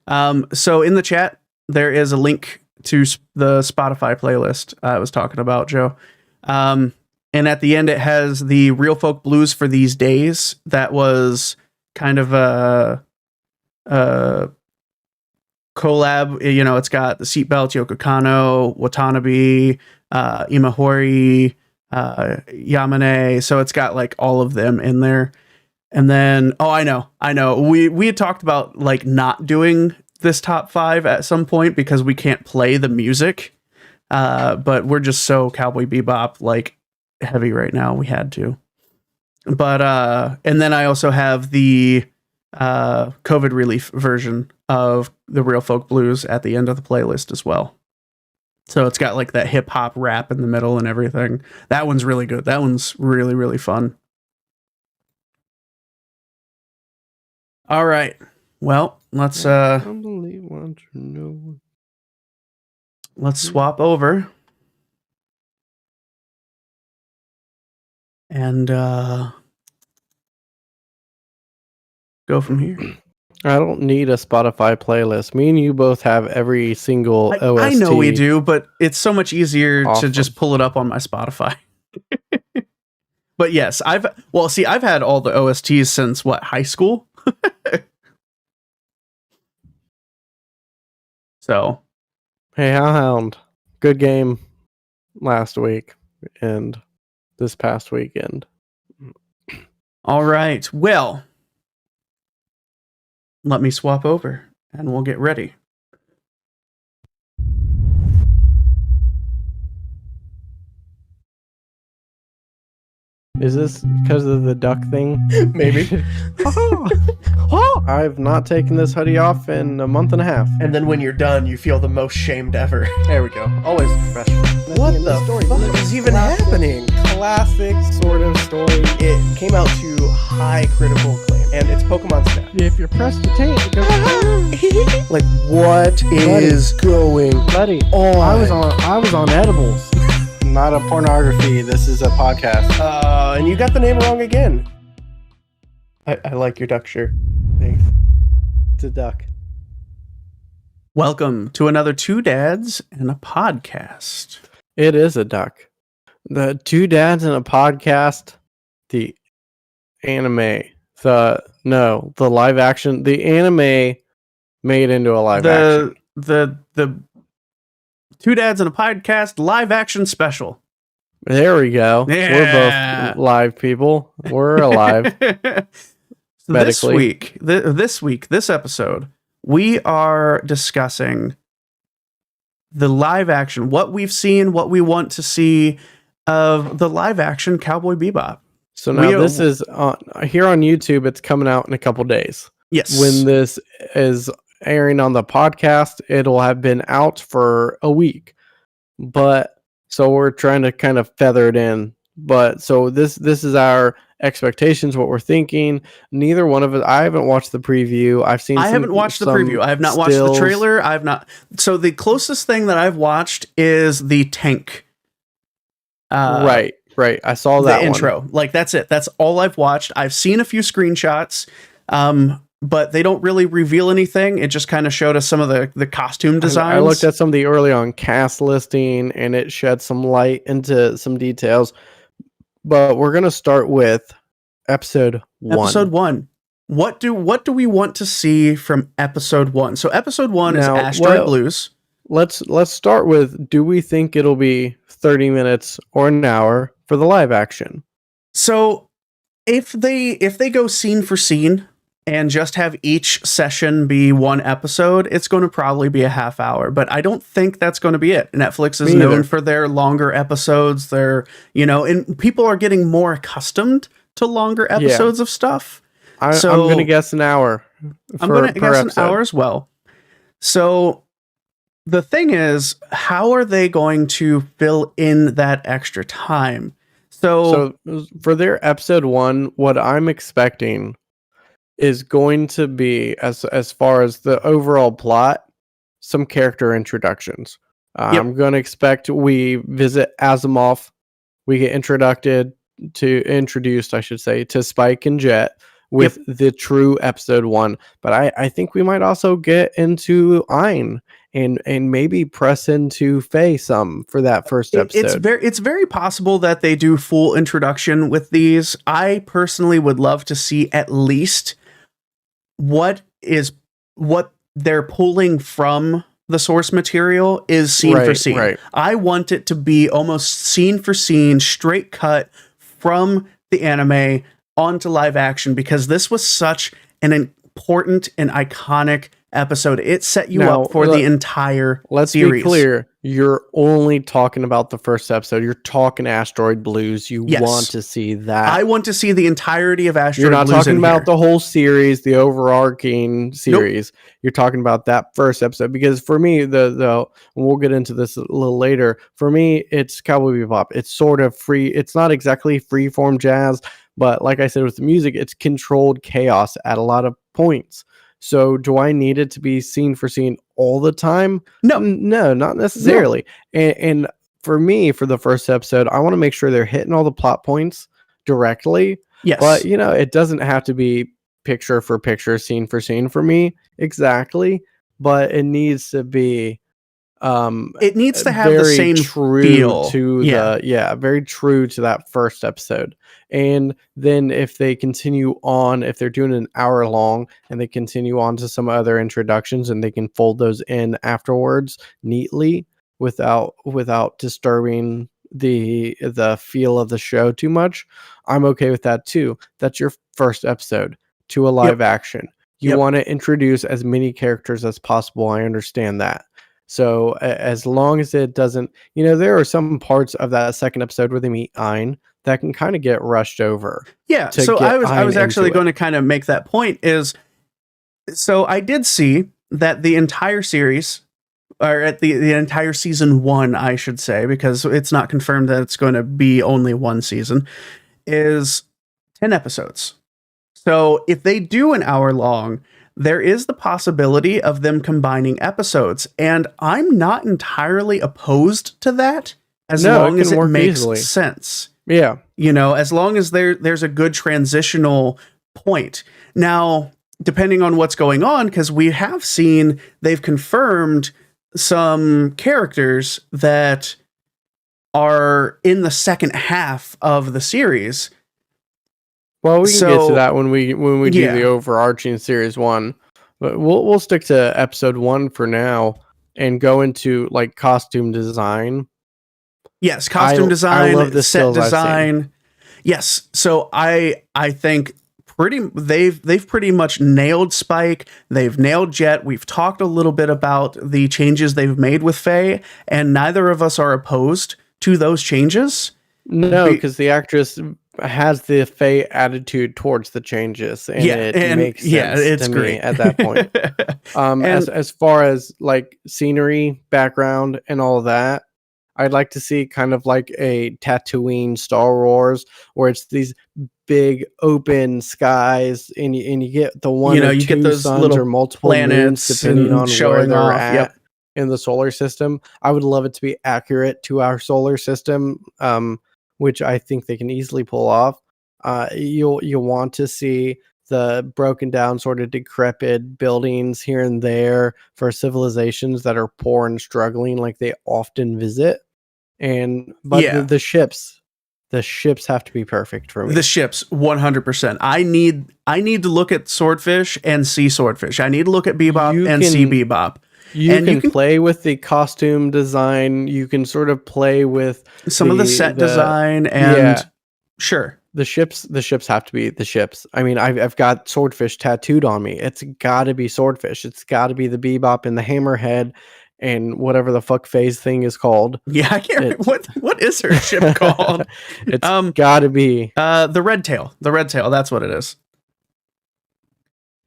So in the chat, there is a link to the Spotify playlist I was talking about, Joe. And at the end, it has the Real Folk Blues for these days. That was kind of a collab. It's got the Seatbelt, Yoko Kanno, Watanabe, Imahori, Yamane. So it's got like all of them in there. And then, I know. We had talked about like not doing this top 5 at some point because we can't play the music. But we're just so Cowboy Bebop like heavy right now. We had to. But and then I also have the COVID relief version of the Real Folk Blues at the end of the playlist as well. So it's got like that hip hop rap in the middle and everything. That one's really good. That one's really, really fun. All right. Well, let's swap over and go from here. I don't need a Spotify playlist. Me and you both have every single OST. I know we do, but it's so much easier to Awesome. just pull it up on my Spotify. But yes, I've had all the OSTs since high school? So, Hey, Hellhound. Good game last week and this past weekend. all right. Well, let me swap over and we'll get ready. Is this because of the duck thing? Maybe. I've not taken this hoodie off in a month and a half. And then when you're done, you feel the most shamed ever. There we go. Always professional. What the fuck is even happening? Classic sort of story. It came out to high critical acclaim, and it's Pokemon Snap. If you press the tape, it goes. Like, what is going Buddy, on? I was on edibles. Not a pornography. This is a podcast. And you got the name wrong again. I like your duck shirt. Thanks. It's a duck. Welcome to another Two Dads and a Podcast. It is a duck. The Two Dads and a Podcast. The anime. The live action. The anime made into a live action. The Two Dads and a Podcast live action special. There we go. Yeah. We're both live people. We're alive. So this episode, we are discussing the live action, what we've seen, what we want to see of the live action Cowboy Bebop. So now this is here on YouTube. It's coming out in a couple days. Yes. When this is airing on the podcast, it'll have been out for a week. But So we're trying to kind of feather it in. But so this is our expectations, what we're thinking. Neither one of us. I haven't watched the preview. I haven't watched the preview. I have not watched the trailer. I've not. So the closest thing that I've watched is the tank. Right. I saw that the intro. Like that's it. That's all I've watched. I've seen a few screenshots, but they don't really reveal anything. It just kind of showed us some of the costume designs. I looked at some of the early on cast listing, and it shed some light into some details. But we're gonna start with episode 1. Episode 1. What do we want to see from episode 1? So episode 1 is Asteroid Blues. Let's start with, do we think it'll be 30 minutes or an hour for the live action? So if they go scene for scene and just have each session be one episode, it's going to probably be a half hour. But I don't think that's going to be it. Netflix is known for their longer episodes. They're, and people are getting more accustomed to longer episodes of stuff. I'm going to guess an hour. I'm going to guess an hour as well. So the thing is, how are they going to fill in that extra time? So for their episode 1, what I'm expecting is going to be, as far as the overall plot, some character introductions. I'm going to expect we visit Asimov. We get introduced to Spike and Jet with the true episode 1. But I think we might also get into Ein and maybe press into Faye some for that first episode. It's very possible that they do full introduction with these. I personally would love to see at least what they're pulling from the source material is scene for scene. Right. I want it to be almost scene for scene, straight cut from the anime onto live action, because this was such an important and iconic episode. It set you up for the entire series. Be clear. You're only talking about the first episode. You're talking Asteroid Blues. You want to see that. I want to see the entirety of Asteroid Blues. You're not talking about the whole series, the overarching series. Nope. You're talking about that first episode. Because for me, we'll get into this a little later. For me, it's Cowboy Bebop. It's sort of free. It's not exactly freeform jazz, but like I said with the music, it's controlled chaos at a lot of points. So do I need it to be scene for scene all the time? No, not necessarily. No. And for me, for the first episode, I want to make sure they're hitting all the plot points directly. Yes. But, it doesn't have to be picture for picture, scene for scene for me. Exactly. But it needs to be... it needs to have the same feel very true to that first episode. And then if they continue on, if they're doing an hour long and they continue on to some other introductions and they can fold those in afterwards neatly without disturbing the feel of the show too much, I'm okay with that too. That's your first episode to a live action. You want to introduce as many characters as possible. I understand that. So as long as it doesn't, there are some parts of that second episode where they meet Ein that can kind of get rushed over. Yeah. So I was actually going to kind of make that point so I did see that the entire series, or at the entire season 1, I should say, because it's not confirmed that it's going to be only one season, is 10 episodes. So if they do an hour long, there is the possibility of them combining episodes, and I'm not entirely opposed to that as long as it makes sense. Yeah. As long as there's a good transitional point. Now, depending on what's going on, because we have seen they've confirmed some characters that are in the second half of the series. Well, we can get to that when we do the overarching series 1. But we'll stick to episode 1 for now and go into like costume design. Yes, costume design, I love the set design. Yes, so I think they've pretty much nailed Spike. They've nailed Jet. We've talked a little bit about the changes they've made with Faye, and neither of us are opposed to those changes. No, because the actress has the Faye attitude towards the changes, and it makes sense it's to great me at that point. As far as like scenery, background, and all that, I'd like to see kind of like a Tatooine Star Wars, where it's these big open skies, and you get the one or you get two those suns little or multiple moons, planets depending and on where showing they're off. at Yep. in the solar system. I would love it to be accurate to our solar system, which I think they can easily pull off. You'll want to see the broken down, sort of decrepit buildings here and there for civilizations that are poor and struggling, like they often visit. But the ships have to be perfect for me. The ships, 100%. I need to look at Swordfish and see Swordfish. I need to look at Bebop and see Bebop. You can play with the costume design. You can sort of play with some of the set design, and sure. The ships have to be the ships. I mean, I've got Swordfish tattooed on me. It's got to be Swordfish. It's got to be the Bebop and the Hammerhead and whatever the fuck phase thing is called. Yeah, I can't remember what is her ship called. It's got to be the Red Tail. The Red Tail, that's what it is.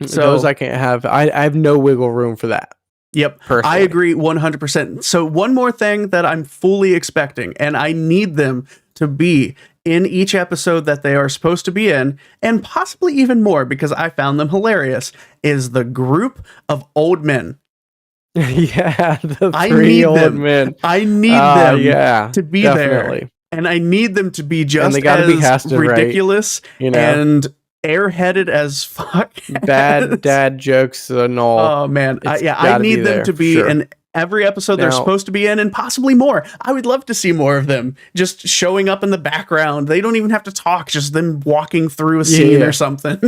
So those I can't have. I have no wiggle room for that. Yep, personally. I agree 100%. So one more thing that I'm fully expecting, and I need them to be in each episode that they are supposed to be in, and possibly even more because I found them hilarious, is the group of old men. Yeah, the three old men. I need them to be definitely there, and I need them to be just and they gotta be casted ridiculous, right, and airheaded as fuck. Bad dad jokes and all. Oh man, I need them to be in every episode they're supposed to be in, and possibly more. I would love to see more of them just showing up in the background. They don't even have to talk, just them walking through a scene or something.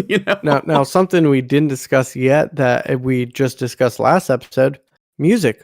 Now something we didn't discuss yet that we just discussed last episode: music.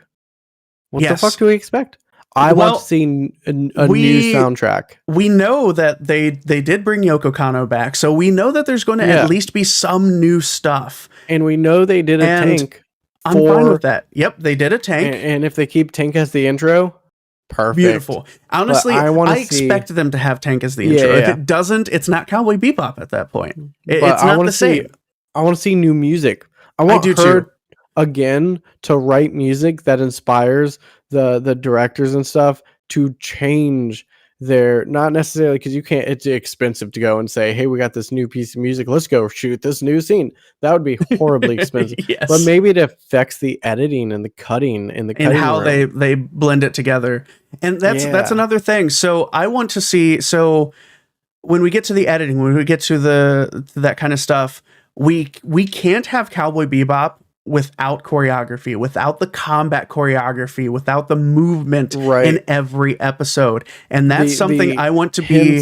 What the fuck do we expect? I want to see a new soundtrack. We know that they did bring Yoko Kanno back, so we know that there's going to at least be some new stuff. And we know they did a tank. I'm fine with that. Yep, they did a tank. And if they keep Tank as the intro, perfect. Beautiful. Honestly, I expect them to have Tank as the intro. If it doesn't, it's not Cowboy Bebop at that point. It's not the same. I want to see new music. I want her again to write music that inspires the directors and stuff to change their, not necessarily because you can't, it's expensive to go and say, hey, we got this new piece of music, let's go shoot this new scene. That would be horribly expensive. Yes. But maybe it affects the editing and the cutting and how they blend it together. And that's another thing. So I want to see, so when we get to the editing, when we get to that kind of stuff, we can't have Cowboy Bebop without choreography, without the combat choreography, without the movement in every episode. And that's something I want to be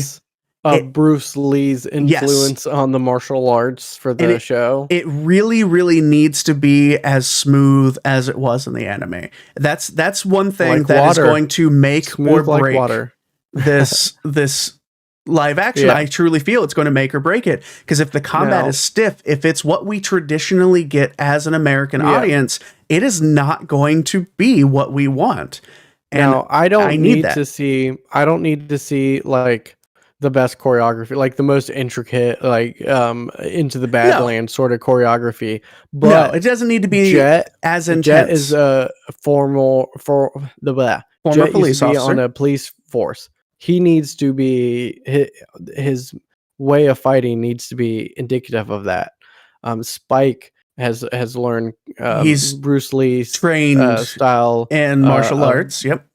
of Bruce Lee's influence on the martial arts for the show. It really, really needs to be as smooth as it was in the anime. That's one thing is going to make or break this live action. I truly feel it's going to make or break it, because if the combat is stiff, if it's what we traditionally get as an American audience, it is not going to be what we want. And now I don't need to see like the best choreography, like the most intricate, like Into the Badlands sort of choreography. But no, it doesn't need to be as intense. Jet is a former police officer on a police force. He needs to be, his way of fighting needs to be indicative of that. Spike has learned he's Bruce Lee's trained style and martial arts. Yep.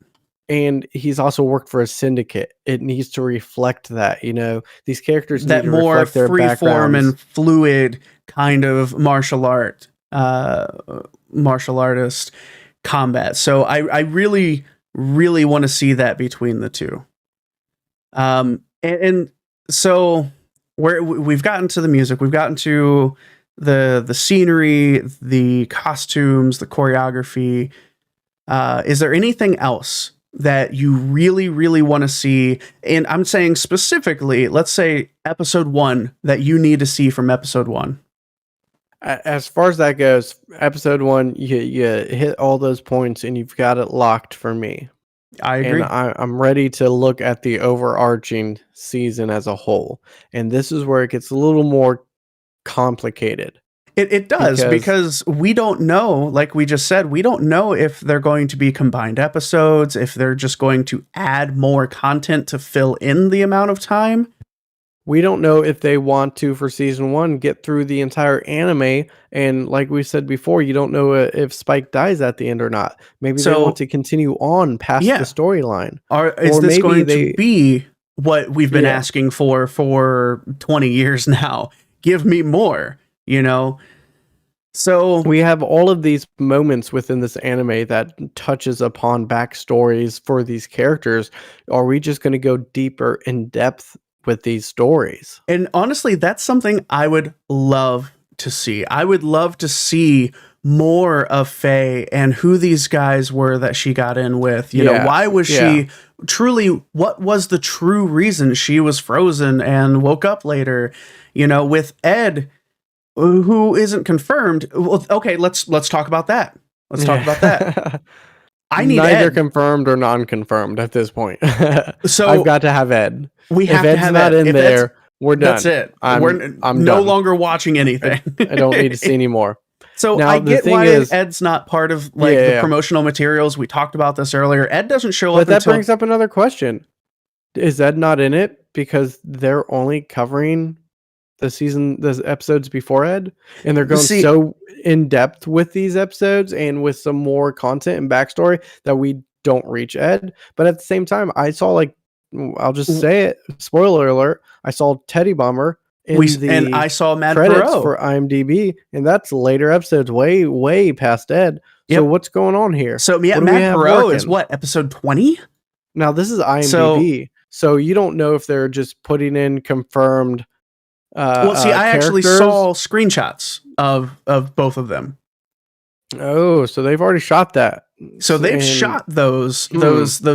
And he's also worked for a syndicate. It needs to reflect that, these characters that need to more reflect their free form and backgrounds. fluid kind of martial artist combat. So I really, really want to see that between the two. And so we've gotten to the music, we've gotten to the scenery, the costumes, the choreography. Is there anything else that you really, really want to see? And I'm saying specifically, let's say episode 1 that you need to see from episode 1. As far as that goes, episode 1, you hit all those points and you've got it locked for me. I agree. And I'm ready to look at the overarching season as a whole. And this is where it gets a little more complicated. It does, because we don't know, like we just said, we don't know if they're going to be combined episodes, if they're just going to add more content to fill in the amount of time. We don't know if they want to, for season 1, get through the entire anime. And like we said before, you don't know if Spike dies at the end or not. Maybe they want to continue on past the storyline. Is this going to be what we've been asking for 20 years now? Give me more. So we have all of these moments within this anime that touches upon backstories for these characters. Are we just going to go deeper in depth with these stories? And honestly, that's something I would love to see. I would love to see more of Faye and who these guys were that she got in with. Why was she truly, what was the true reason she was frozen and woke up later? With Ed, who isn't confirmed. Well, okay, let's talk about that. Let's talk about that. I need neither Ed. Confirmed or non-confirmed at this point. So I've got to have Ed. We have if to have not Ed. in there, we're done. That's it. I'm no done. longer watching anything. I don't need to see any more. So now, I get why Ed's not part of the promotional materials. We talked about this earlier. Ed doesn't show up. But that brings up another question: is Ed not in it because they're only covering the episodes before Ed, and they're going so in depth with these episodes and with some more content and backstory that we don't reach Ed? But at the same time, I saw, I'll just say it, spoiler alert, I saw Teddy Bomber and I saw Mad credits Perot for IMDb, and that's later episodes, way past Ed. So what's going on here? So Mad Perot is what, episode 20? Now this is IMDb, so you don't know if they're just putting in confirmed. I actually saw screenshots of both of them. Oh, so they've already shot that. So they've shot those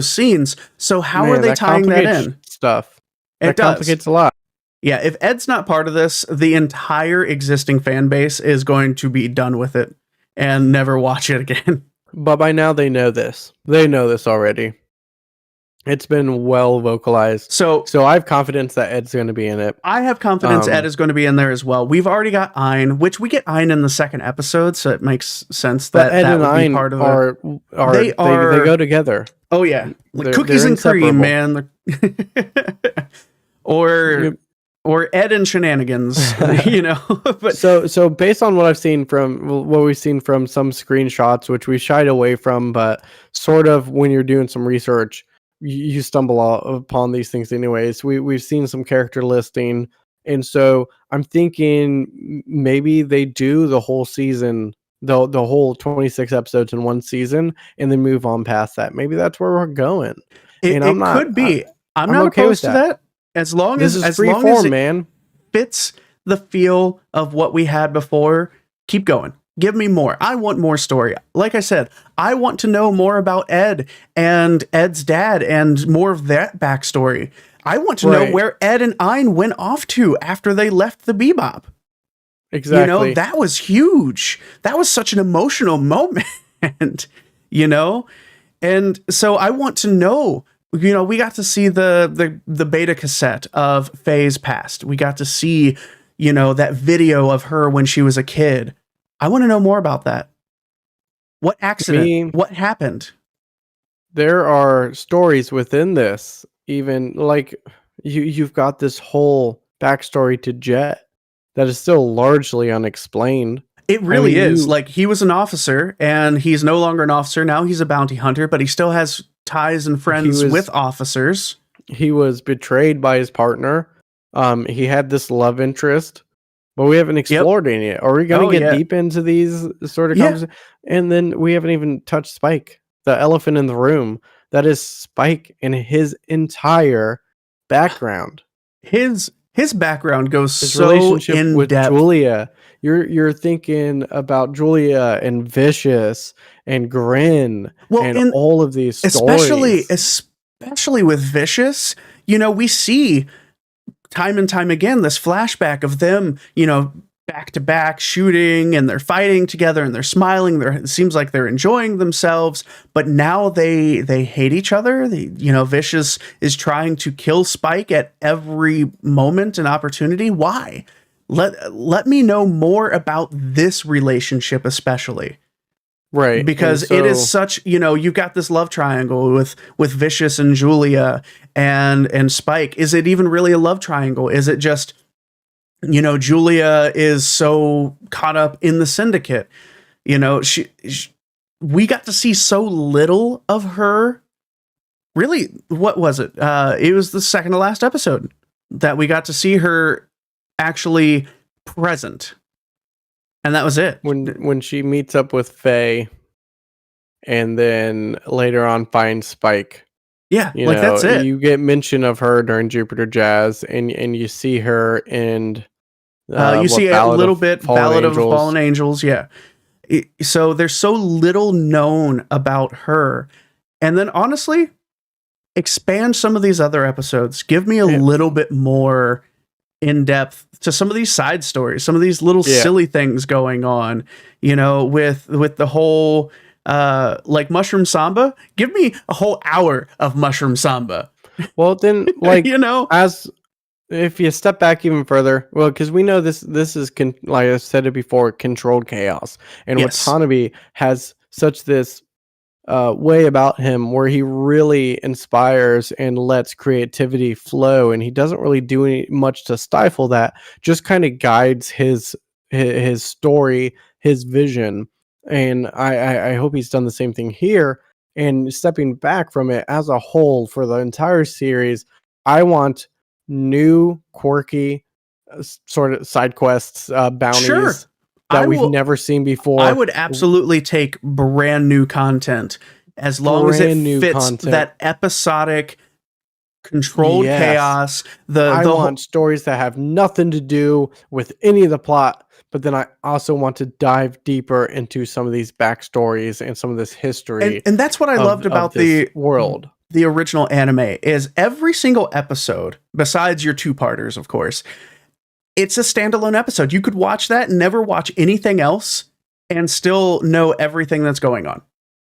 scenes. So how are they tying that in? Stuff. It complicates a lot. Yeah, if Ed's not part of this, the entire existing fan base is going to be done with it and never watch it again. But by now they know this. They know this already. It's been well vocalized. So I have confidence that Ed's going to be in it. I have confidence Ed is going to be in there as well. We've already got Ein, which we get Ein in the second episode, so it makes sense that Ed and would Ein be part of it. They go together. Oh yeah, cookies and cream, man. Or Ed and shenanigans, But so based on what I've seen from what we've seen from some screenshots, which we shied away from, but sort of when you're doing some research, you stumble upon these things anyways. We've seen some character listing, and so I'm thinking maybe they do the whole season, the whole 26 episodes in one season, and then move on past that. Maybe that's where we're going. It could be. I'm not okay opposed to that. As long as it fits the feel of what we had before, keep going. Give me more. I want more story. Like I said, I want to know more about Ed and Ed's dad and more of that backstory. I want to know where Ed and Ein went off to after they left the Bebop. Exactly. That was huge. That was such an emotional moment, And so I want to know, we got to see the beta cassette of Faye's past. We got to see, that video of her when she was a kid. I want to know more about that. What accident? What happened? There are stories within this, even like you've got this whole backstory to Jet that is still largely unexplained. It really is. Like, he was an officer and he's no longer an officer. Now he's a bounty hunter, but he still has ties and friends with officers. He was betrayed by his partner. He had this love interest. But we haven't explored any yet. Are we going to get deep into these sort of conversations? And then we haven't even touched Spike, the elephant in the room. That is Spike and his entire background. His background goes so relationship in with depth. Julia. You're thinking about Julia and Vicious and Grin and all of these stories. Especially with Vicious, we see time and time again this flashback of them, back to back shooting, and they're fighting together and they're smiling. It seems like they're enjoying themselves, but now they hate each other. Vicious is trying to kill Spike at every moment and opportunity. Why? let me know more about this relationship, especially. Right. Because it is such, you've got this love triangle with Vicious and Julia and Spike. Is it even really a love triangle? Is it just, Julia is so caught up in the syndicate? We got to see so little of her. Really, what was it? It was the second to last episode that we got to see her actually present. And that was it. When she meets up with Faye and then later on finds Spike. Yeah, that's it. You get mention of her during Jupiter Jazz and you see her in you see a little bit Ballad of Fallen Angels, yeah. So there's so little known about her. And then honestly, expand some of these other episodes. Give me a little bit more in depth to some of these side stories, some of these little silly things going on, with the whole Mushroom Samba. Give me a whole hour of Mushroom Samba. Well, then, as if you step back even further, because we know this is like I said it before, controlled chaos, and Watanabe has such this way about him where he really inspires and lets creativity flow, and he doesn't really do much to stifle that, just kind of guides his story, his vision. And I hope he's done the same thing here. And stepping back from it as a whole for the entire series, I want new quirky sort of side quests, bounties that we've never seen before. I would absolutely take brand new content as long as it fits that episodic controlled chaos. I want stories that have nothing to do with any of the plot, but then I also want to dive deeper into some of these backstories and some of this history. And that's what I loved about the world. The original anime is every single episode, besides your two-parters, of course, it's a standalone episode. You could watch that and never watch anything else and still know everything that's going on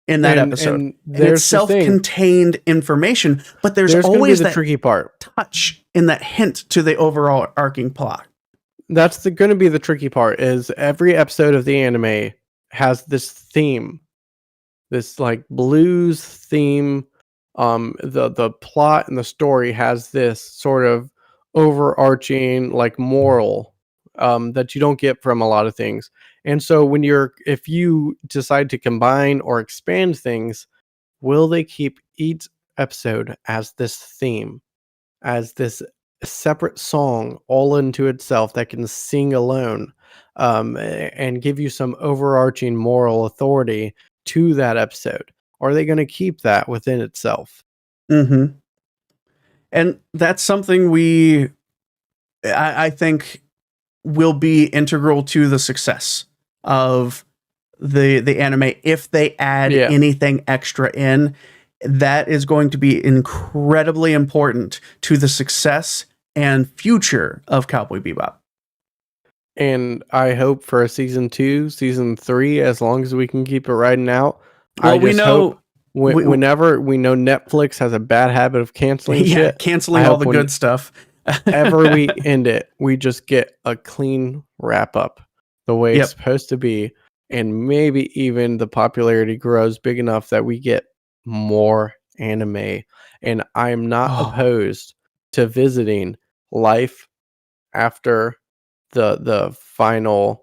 in that episode. And it's self-contained information, but there's always the tricky part. Touch in that hint to the overall arcing plot. That's going to be the tricky part, is every episode of the anime has this theme, this like blues theme. The plot and the story has this sort of overarching like moral that you don't get from a lot of things. And so if you decide to combine or expand things, will they keep each episode as this theme, as this separate song all into itself that can sing alone, and give you some overarching moral authority to that episode? Or are they going to keep that within itself? Mm-hmm. And that's something I think will be integral to the success of the anime. If they add anything extra in, that is going to be incredibly important to the success and future of Cowboy Bebop. And I hope for a season 2, season 3, as long as we can keep it riding out. Well, we know whenever we know Netflix has a bad habit of canceling shit, canceling all the good stuff. Ever we end it, we just get a clean wrap up the way it's supposed to be, and maybe even the popularity grows big enough that we get more anime. And I'm not opposed to visiting life after the final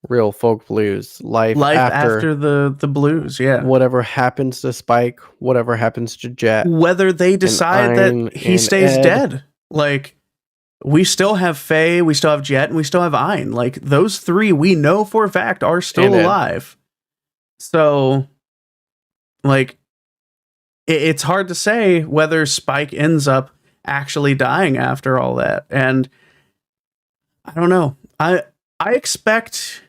real folk blues, life after the blues, whatever happens to Spike, whatever happens to Jet, whether they decide that he stays dead. Like, we still have Faye, we still have Jet, and we still have Ein. Like, those three we know for a fact are still alive. So, like, it's hard to say whether Spike ends up actually dying after all that. And I don't know. I expect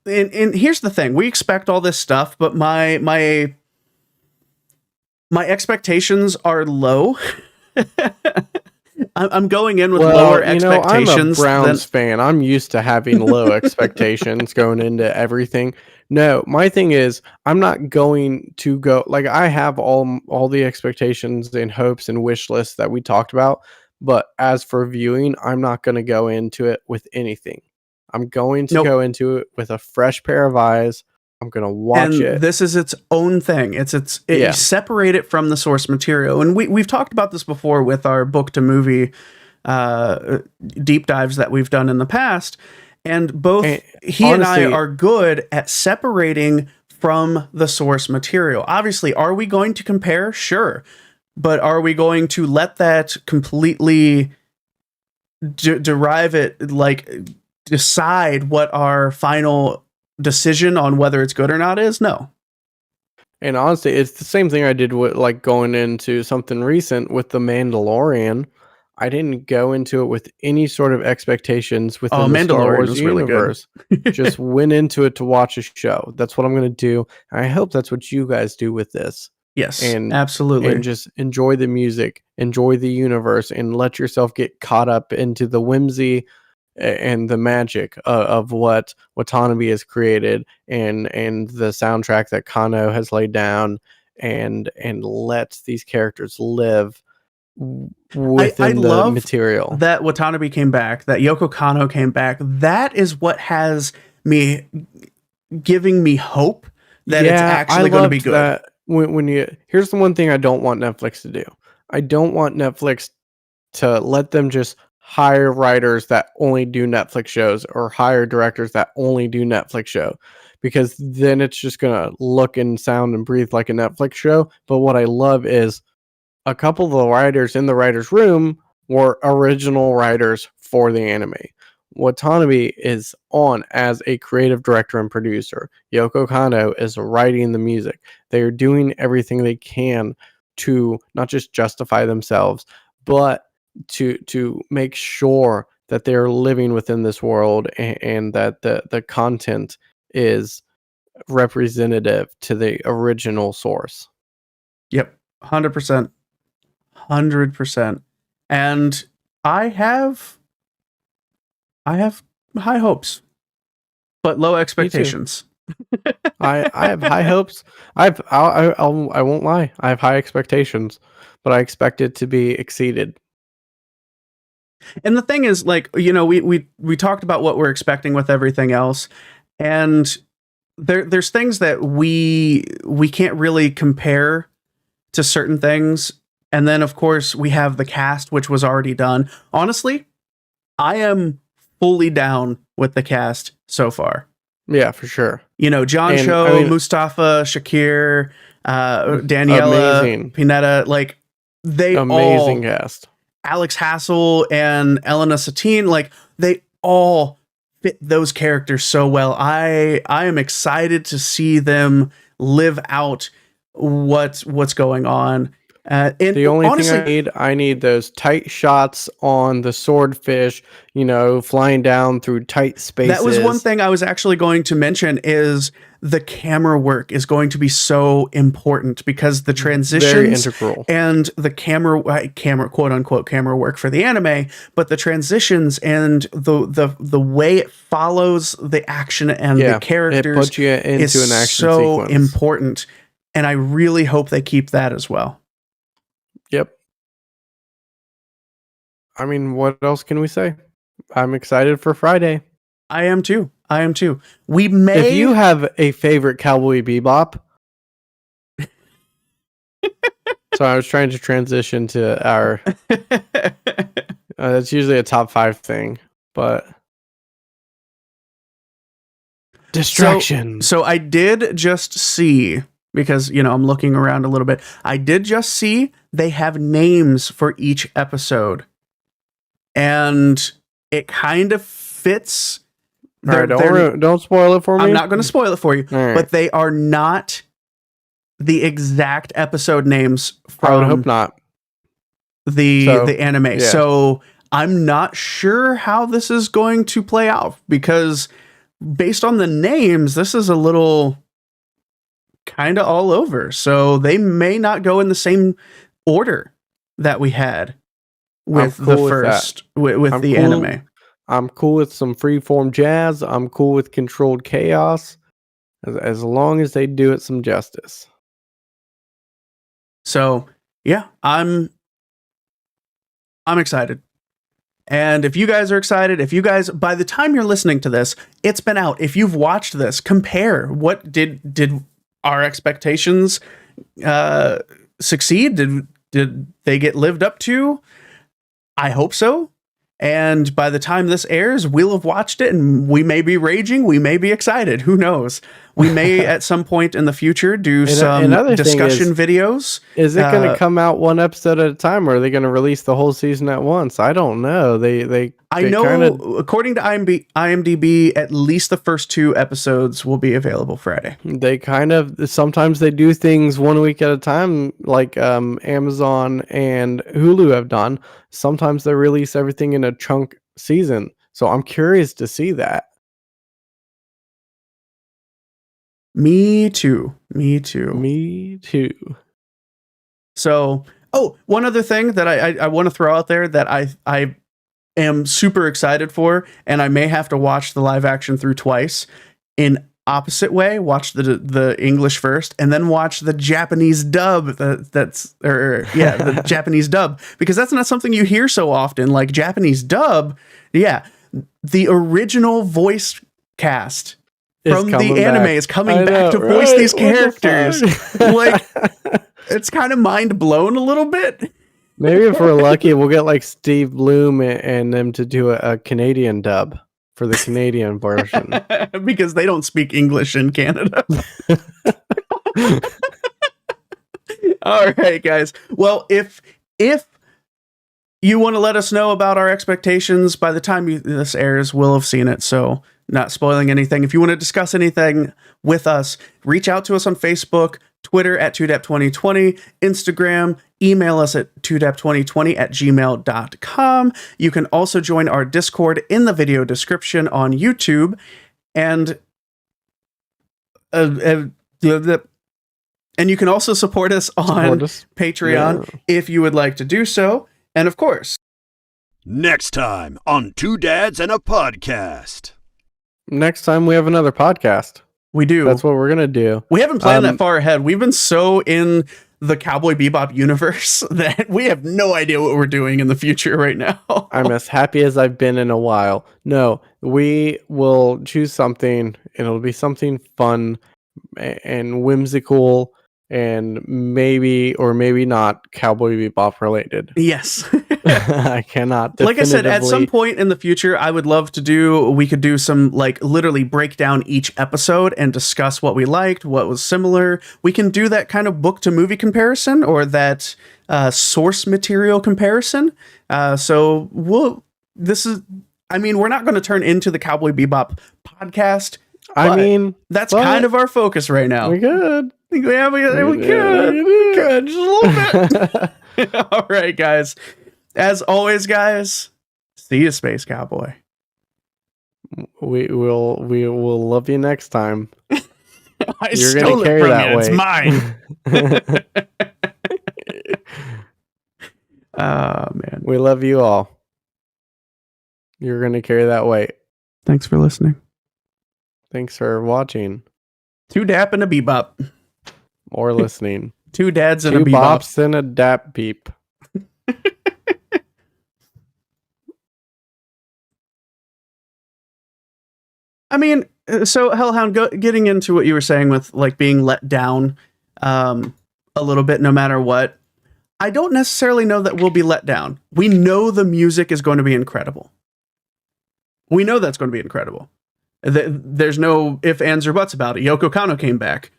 and here's the thing. We expect all this stuff, but my expectations are low. I'm going in with lower expectations. I'm a Browns fan. I'm used to having low expectations going into everything. No, my thing is, I'm not going to go, like, I have all the expectations and hopes and wish lists that we talked about, But as for viewing, I'm not going to go into it with anything. I'm going to go into it with a fresh pair of eyes. I'm going to watch it. This is its own thing. You separate it from the source material. And we've talked about this before with our book to movie deep dives that we've done in the past. And both he and I are good at separating from the source material. Obviously, are we going to compare? Sure. But are we going to let that completely derive it, like decide what our final decision on whether it's good or not is? No. And honestly, it's the same thing I did with like going into something recent with The Mandalorian. I didn't go into it with any sort of expectations within the Star Wars universe. Really just went into it to watch a show. That's what I'm going to do. And I hope that's what you guys do with this. Yes, absolutely. And just enjoy the music, enjoy the universe, and let yourself get caught up into the whimsy and the magic of what Watanabe has created and the soundtrack that Kano has laid down, and let these characters live within the material. That Watanabe came back, that Yoko Kanno came back. That is what has me giving me hope that it's actually going to be good. That here's the one thing I don't want Netflix to do. I don't want Netflix to let them just hire writers that only do Netflix shows or hire directors that only do Netflix show, because then it's just going to look and sound and breathe like a Netflix show. But what I love is a couple of the writers in the writer's room were original writers for the anime. Watanabe is on as a creative director and producer. Yoko Kanno is writing the music. They are doing everything they can to not just justify themselves, but to make sure that they're living within this world and that the content is representative to the original source. Yep, 100%. 100%. And I have high hopes, but low expectations. I have high hopes. I won't lie. I have high expectations, but I expect it to be exceeded. And the thing is, like, you know, we talked about what we're expecting with everything else, and there's things that we can't really compare to certain things. And then, of course, we have the cast, which was already done. Honestly, I am fully down with the cast so far. Yeah, for sure. You know, John Cho, Mustafa, Shakir, Daniela, Pineda, like they amazing cast. Alex Hassel and Elena Satine, like they all fit those characters so well. I am excited to see them live out what's going on. And the only thing I need those tight shots on the swordfish, you know, flying down through tight spaces. That was one thing I was actually going to mention, is the camera work is going to be so important, because the transitions and the camera quote unquote camera work for the anime, but the transitions and the way it follows the action and the characters, it puts you into an action so sequence. Important, and I really hope they keep that as well. Yep. I mean, what else can we say? I'm excited for Friday. I am too. If you have a favorite Cowboy Bebop. So I was trying to transition to our. That's usually a top 5 thing, but distractions. So I did just see, because, you know, I'm looking around a little bit. I did just see they have names for each episode, and it kind of fits. All right, don't spoil it for me. I'm not going to spoil it for you, but they are not the exact episode names from I would hope not. The anime. Yeah. So I'm not sure how this is going to play out, because based on the names, this is a little kind of all over. So they may not go in the same order that we had with the first with the anime. I'm cool with some freeform jazz. I'm cool with controlled chaos, as long as they do it some justice. So yeah, I'm I'm excited. And if you guys are excited, by the time you're listening to this, it's been out. If you've watched this, compare. What did our expectations succeed? Did they get lived up to? I hope so. And by the time this airs, we'll have watched it, and we may be raging, we may be excited. Who knows? We may at some point in the future do some discussion videos. Is it going to come out one episode at a time, or are they going to release the whole season at once? I don't know. I know, according to IMDb, at least the first 2 episodes will be available Friday. Sometimes they do things 1 week at a time, like Amazon and Hulu have done. Sometimes they release everything in a chunk season. So I'm curious to see that. Me too. So, one other thing that I want to throw out there that I am super excited for, and I may have to watch the live action through twice in opposite way. Watch the English first, and then watch the Japanese dub. The Japanese dub, because that's not something you hear so often. Like Japanese dub, the original voice cast from the anime is coming back to voice these characters. Like, it's kind of mind blown a little bit. Maybe if we're lucky, we'll get like Steve Bloom and them to do a Canadian dub for the Canadian version. Because they don't speak English in Canada. All right, guys. Well, if you want to let us know about our expectations, by the time this airs, we'll have seen it. So not spoiling anything. If you want to discuss anything with us, reach out to us on Facebook, Twitter at 2dap2020, Instagram, email us at 2dap2020@gmail.com. You can also join our Discord in the video description on YouTube. And and you can also support us on Patreon if you would like to do so. And of course, next time on Two Dads and a Podcast. Next time we have another podcast. We do. That's what we're going to do. We haven't planned that far ahead. We've been so in the Cowboy Bebop universe that we have no idea what we're doing in the future right now. I'm as happy as I've been in a while. No, we will choose something. It'll be something fun and whimsical and maybe or maybe not Cowboy Bebop related. Yes. I cannot. Like I said, at some point in the future, I would love to we could do some, like, literally break down each episode and discuss what we liked, what was similar. We can do that kind of book to movie comparison, or that source material comparison. We're not going to turn into the Cowboy Bebop podcast. That's kind of our focus right now. We could. Yeah, we could. Just a little bit. All right, guys. As always, guys, see you, Space Cowboy. We will love you next time. You're gonna carry that way. It's mine. Oh man, we love you all. You're gonna carry that weight. Thanks for listening. Thanks for watching. Two dap and a bebop. Or listening. Two dads and Two a bebop. bops and a dap beep. I mean, so Hellhound, getting into what you were saying with, like, being let down a little bit no matter what, I don't necessarily know that we'll be let down. We know the music is going to be incredible. We know that's going to be incredible. There's no ifs, ands, or buts about it. Yoko Kanno came back.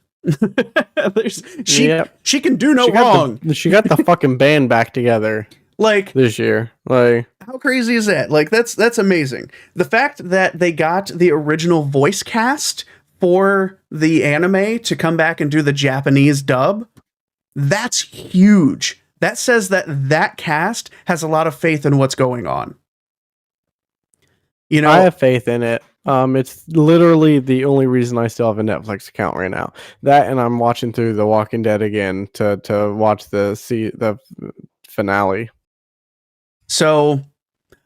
She can do no wrong. She got the fucking band back together. Like, this year. Like, how crazy is that? Like, that's amazing. The fact that they got the original voice cast for the anime to come back and do the Japanese dub, that's huge. That says that cast has a lot of faith in what's going on. You know, I have faith in it. It's literally the only reason I still have a Netflix account right now. That, and I'm watching through The Walking Dead again to watch the finale. So,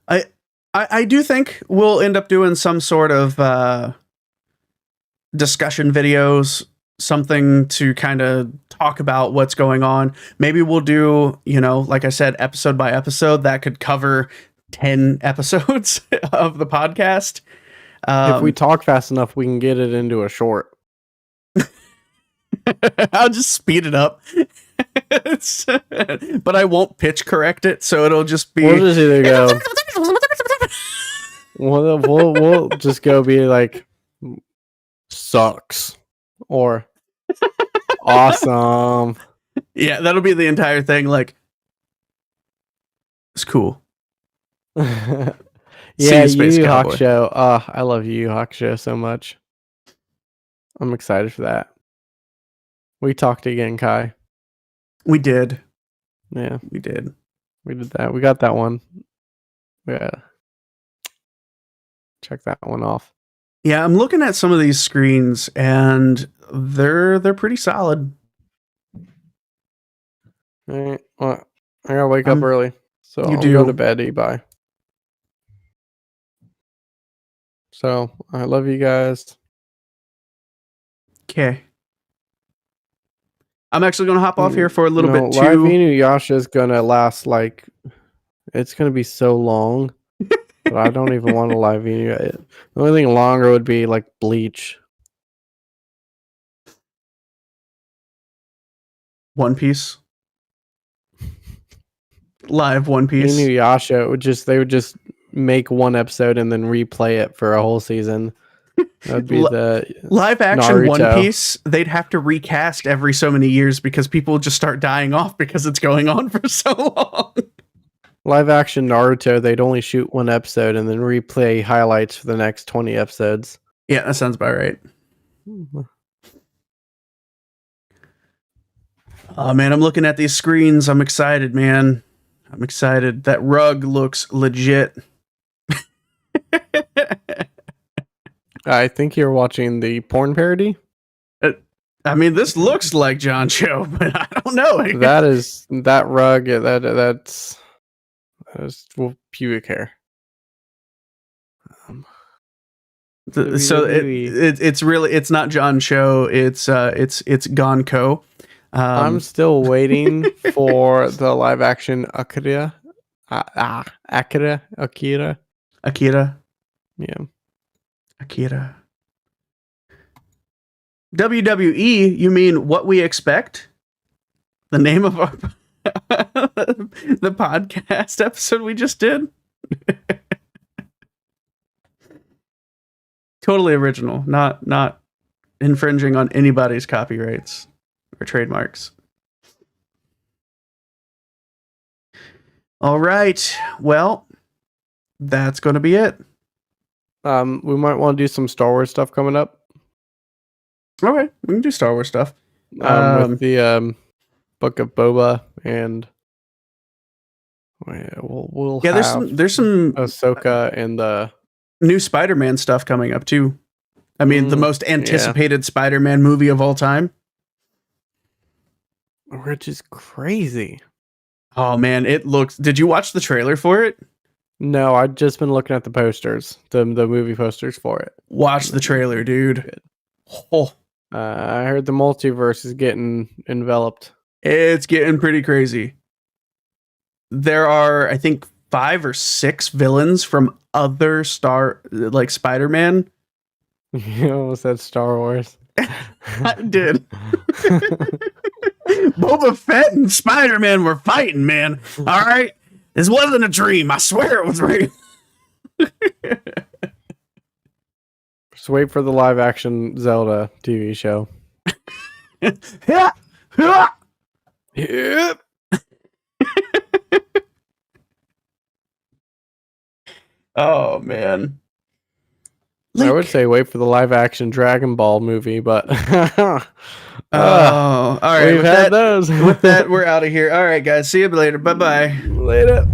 I do think we'll end up doing some sort of discussion videos something to kind of talk about what's going on. Maybe we'll do, like I said, episode by episode. That could cover 10 episodes of the podcast. If we talk fast enough, we can get it into a short. I'll just speed it up. But I won't pitch correct it, so it'll just be... We'll just either go... we'll just go be like, sucks. Or awesome. Yeah, that'll be the entire thing. Like, it's cool. Yeah, Space Yu Yu Cowboy. Hakusho. I love Yu Yu Hakusho so much. I'm excited for that. We talked again, Kai. We did. Yeah, We did. we did that. We got that one. Yeah. Check that one off. Yeah, I'm looking at some of these screens, and they're pretty solid. All right. Well, I gotta wake up early, so you I'll do. go to bed. Bye. So I love you guys. Okay. I'm actually going to hop off here for a little bit too. Live Inuyasha is gonna last like, it's gonna be so long. But I don't even want to live Inuyasha. The only thing longer would be like Bleach. One Piece. Live One Piece. Inuyasha they would just make one episode and then replay it for a whole season. That'd be the live action Naruto. One Piece. They'd have to recast every so many years because people just start dying off because it's going on for so long. live action Naruto. They'd only shoot one episode and then replay highlights for the next 20 episodes. Yeah, that sounds about right. Oh man, I'm looking at these screens. I'm excited, man. I'm excited. That rug looks legit. I think you're watching the porn parody. I mean, this looks like John Cho, but I don't know. That rug. That's pubic hair. It's not John Cho. It's Gonko. I'm still waiting for the live action Akira. Akira. Yeah. Akira. WWE, you mean What We Expect? The name of our the podcast episode we just did? Totally original, not infringing on anybody's copyrights or trademarks. All right. Well, that's going to be it. We might want to do some Star Wars stuff coming up. Okay, we can do Star Wars stuff. With the Book of Boba and we'll there's some Ahsoka and the new Spider-Man stuff coming up too. I mean, the most anticipated Spider-Man movie of all time. Which is crazy. Oh man, it looks. Did you watch the trailer for it? No, I've just been looking at the posters, the movie posters for it. Watch the trailer, dude. Oh. I heard the multiverse is getting enveloped. It's getting pretty crazy. There are, I think, 5 or 6 villains from other Spider-Man. You almost said Star Wars. I did. Boba Fett and Spider-Man were fighting, man. All right? This wasn't a dream. I swear it was real. Just wait for the live action Zelda TV show. Yep. Oh, man. I would say wait for the live action Dragon Ball movie, but all right. we've had those. With that, we're out of here. All right, guys. See you later. Bye-bye. Later.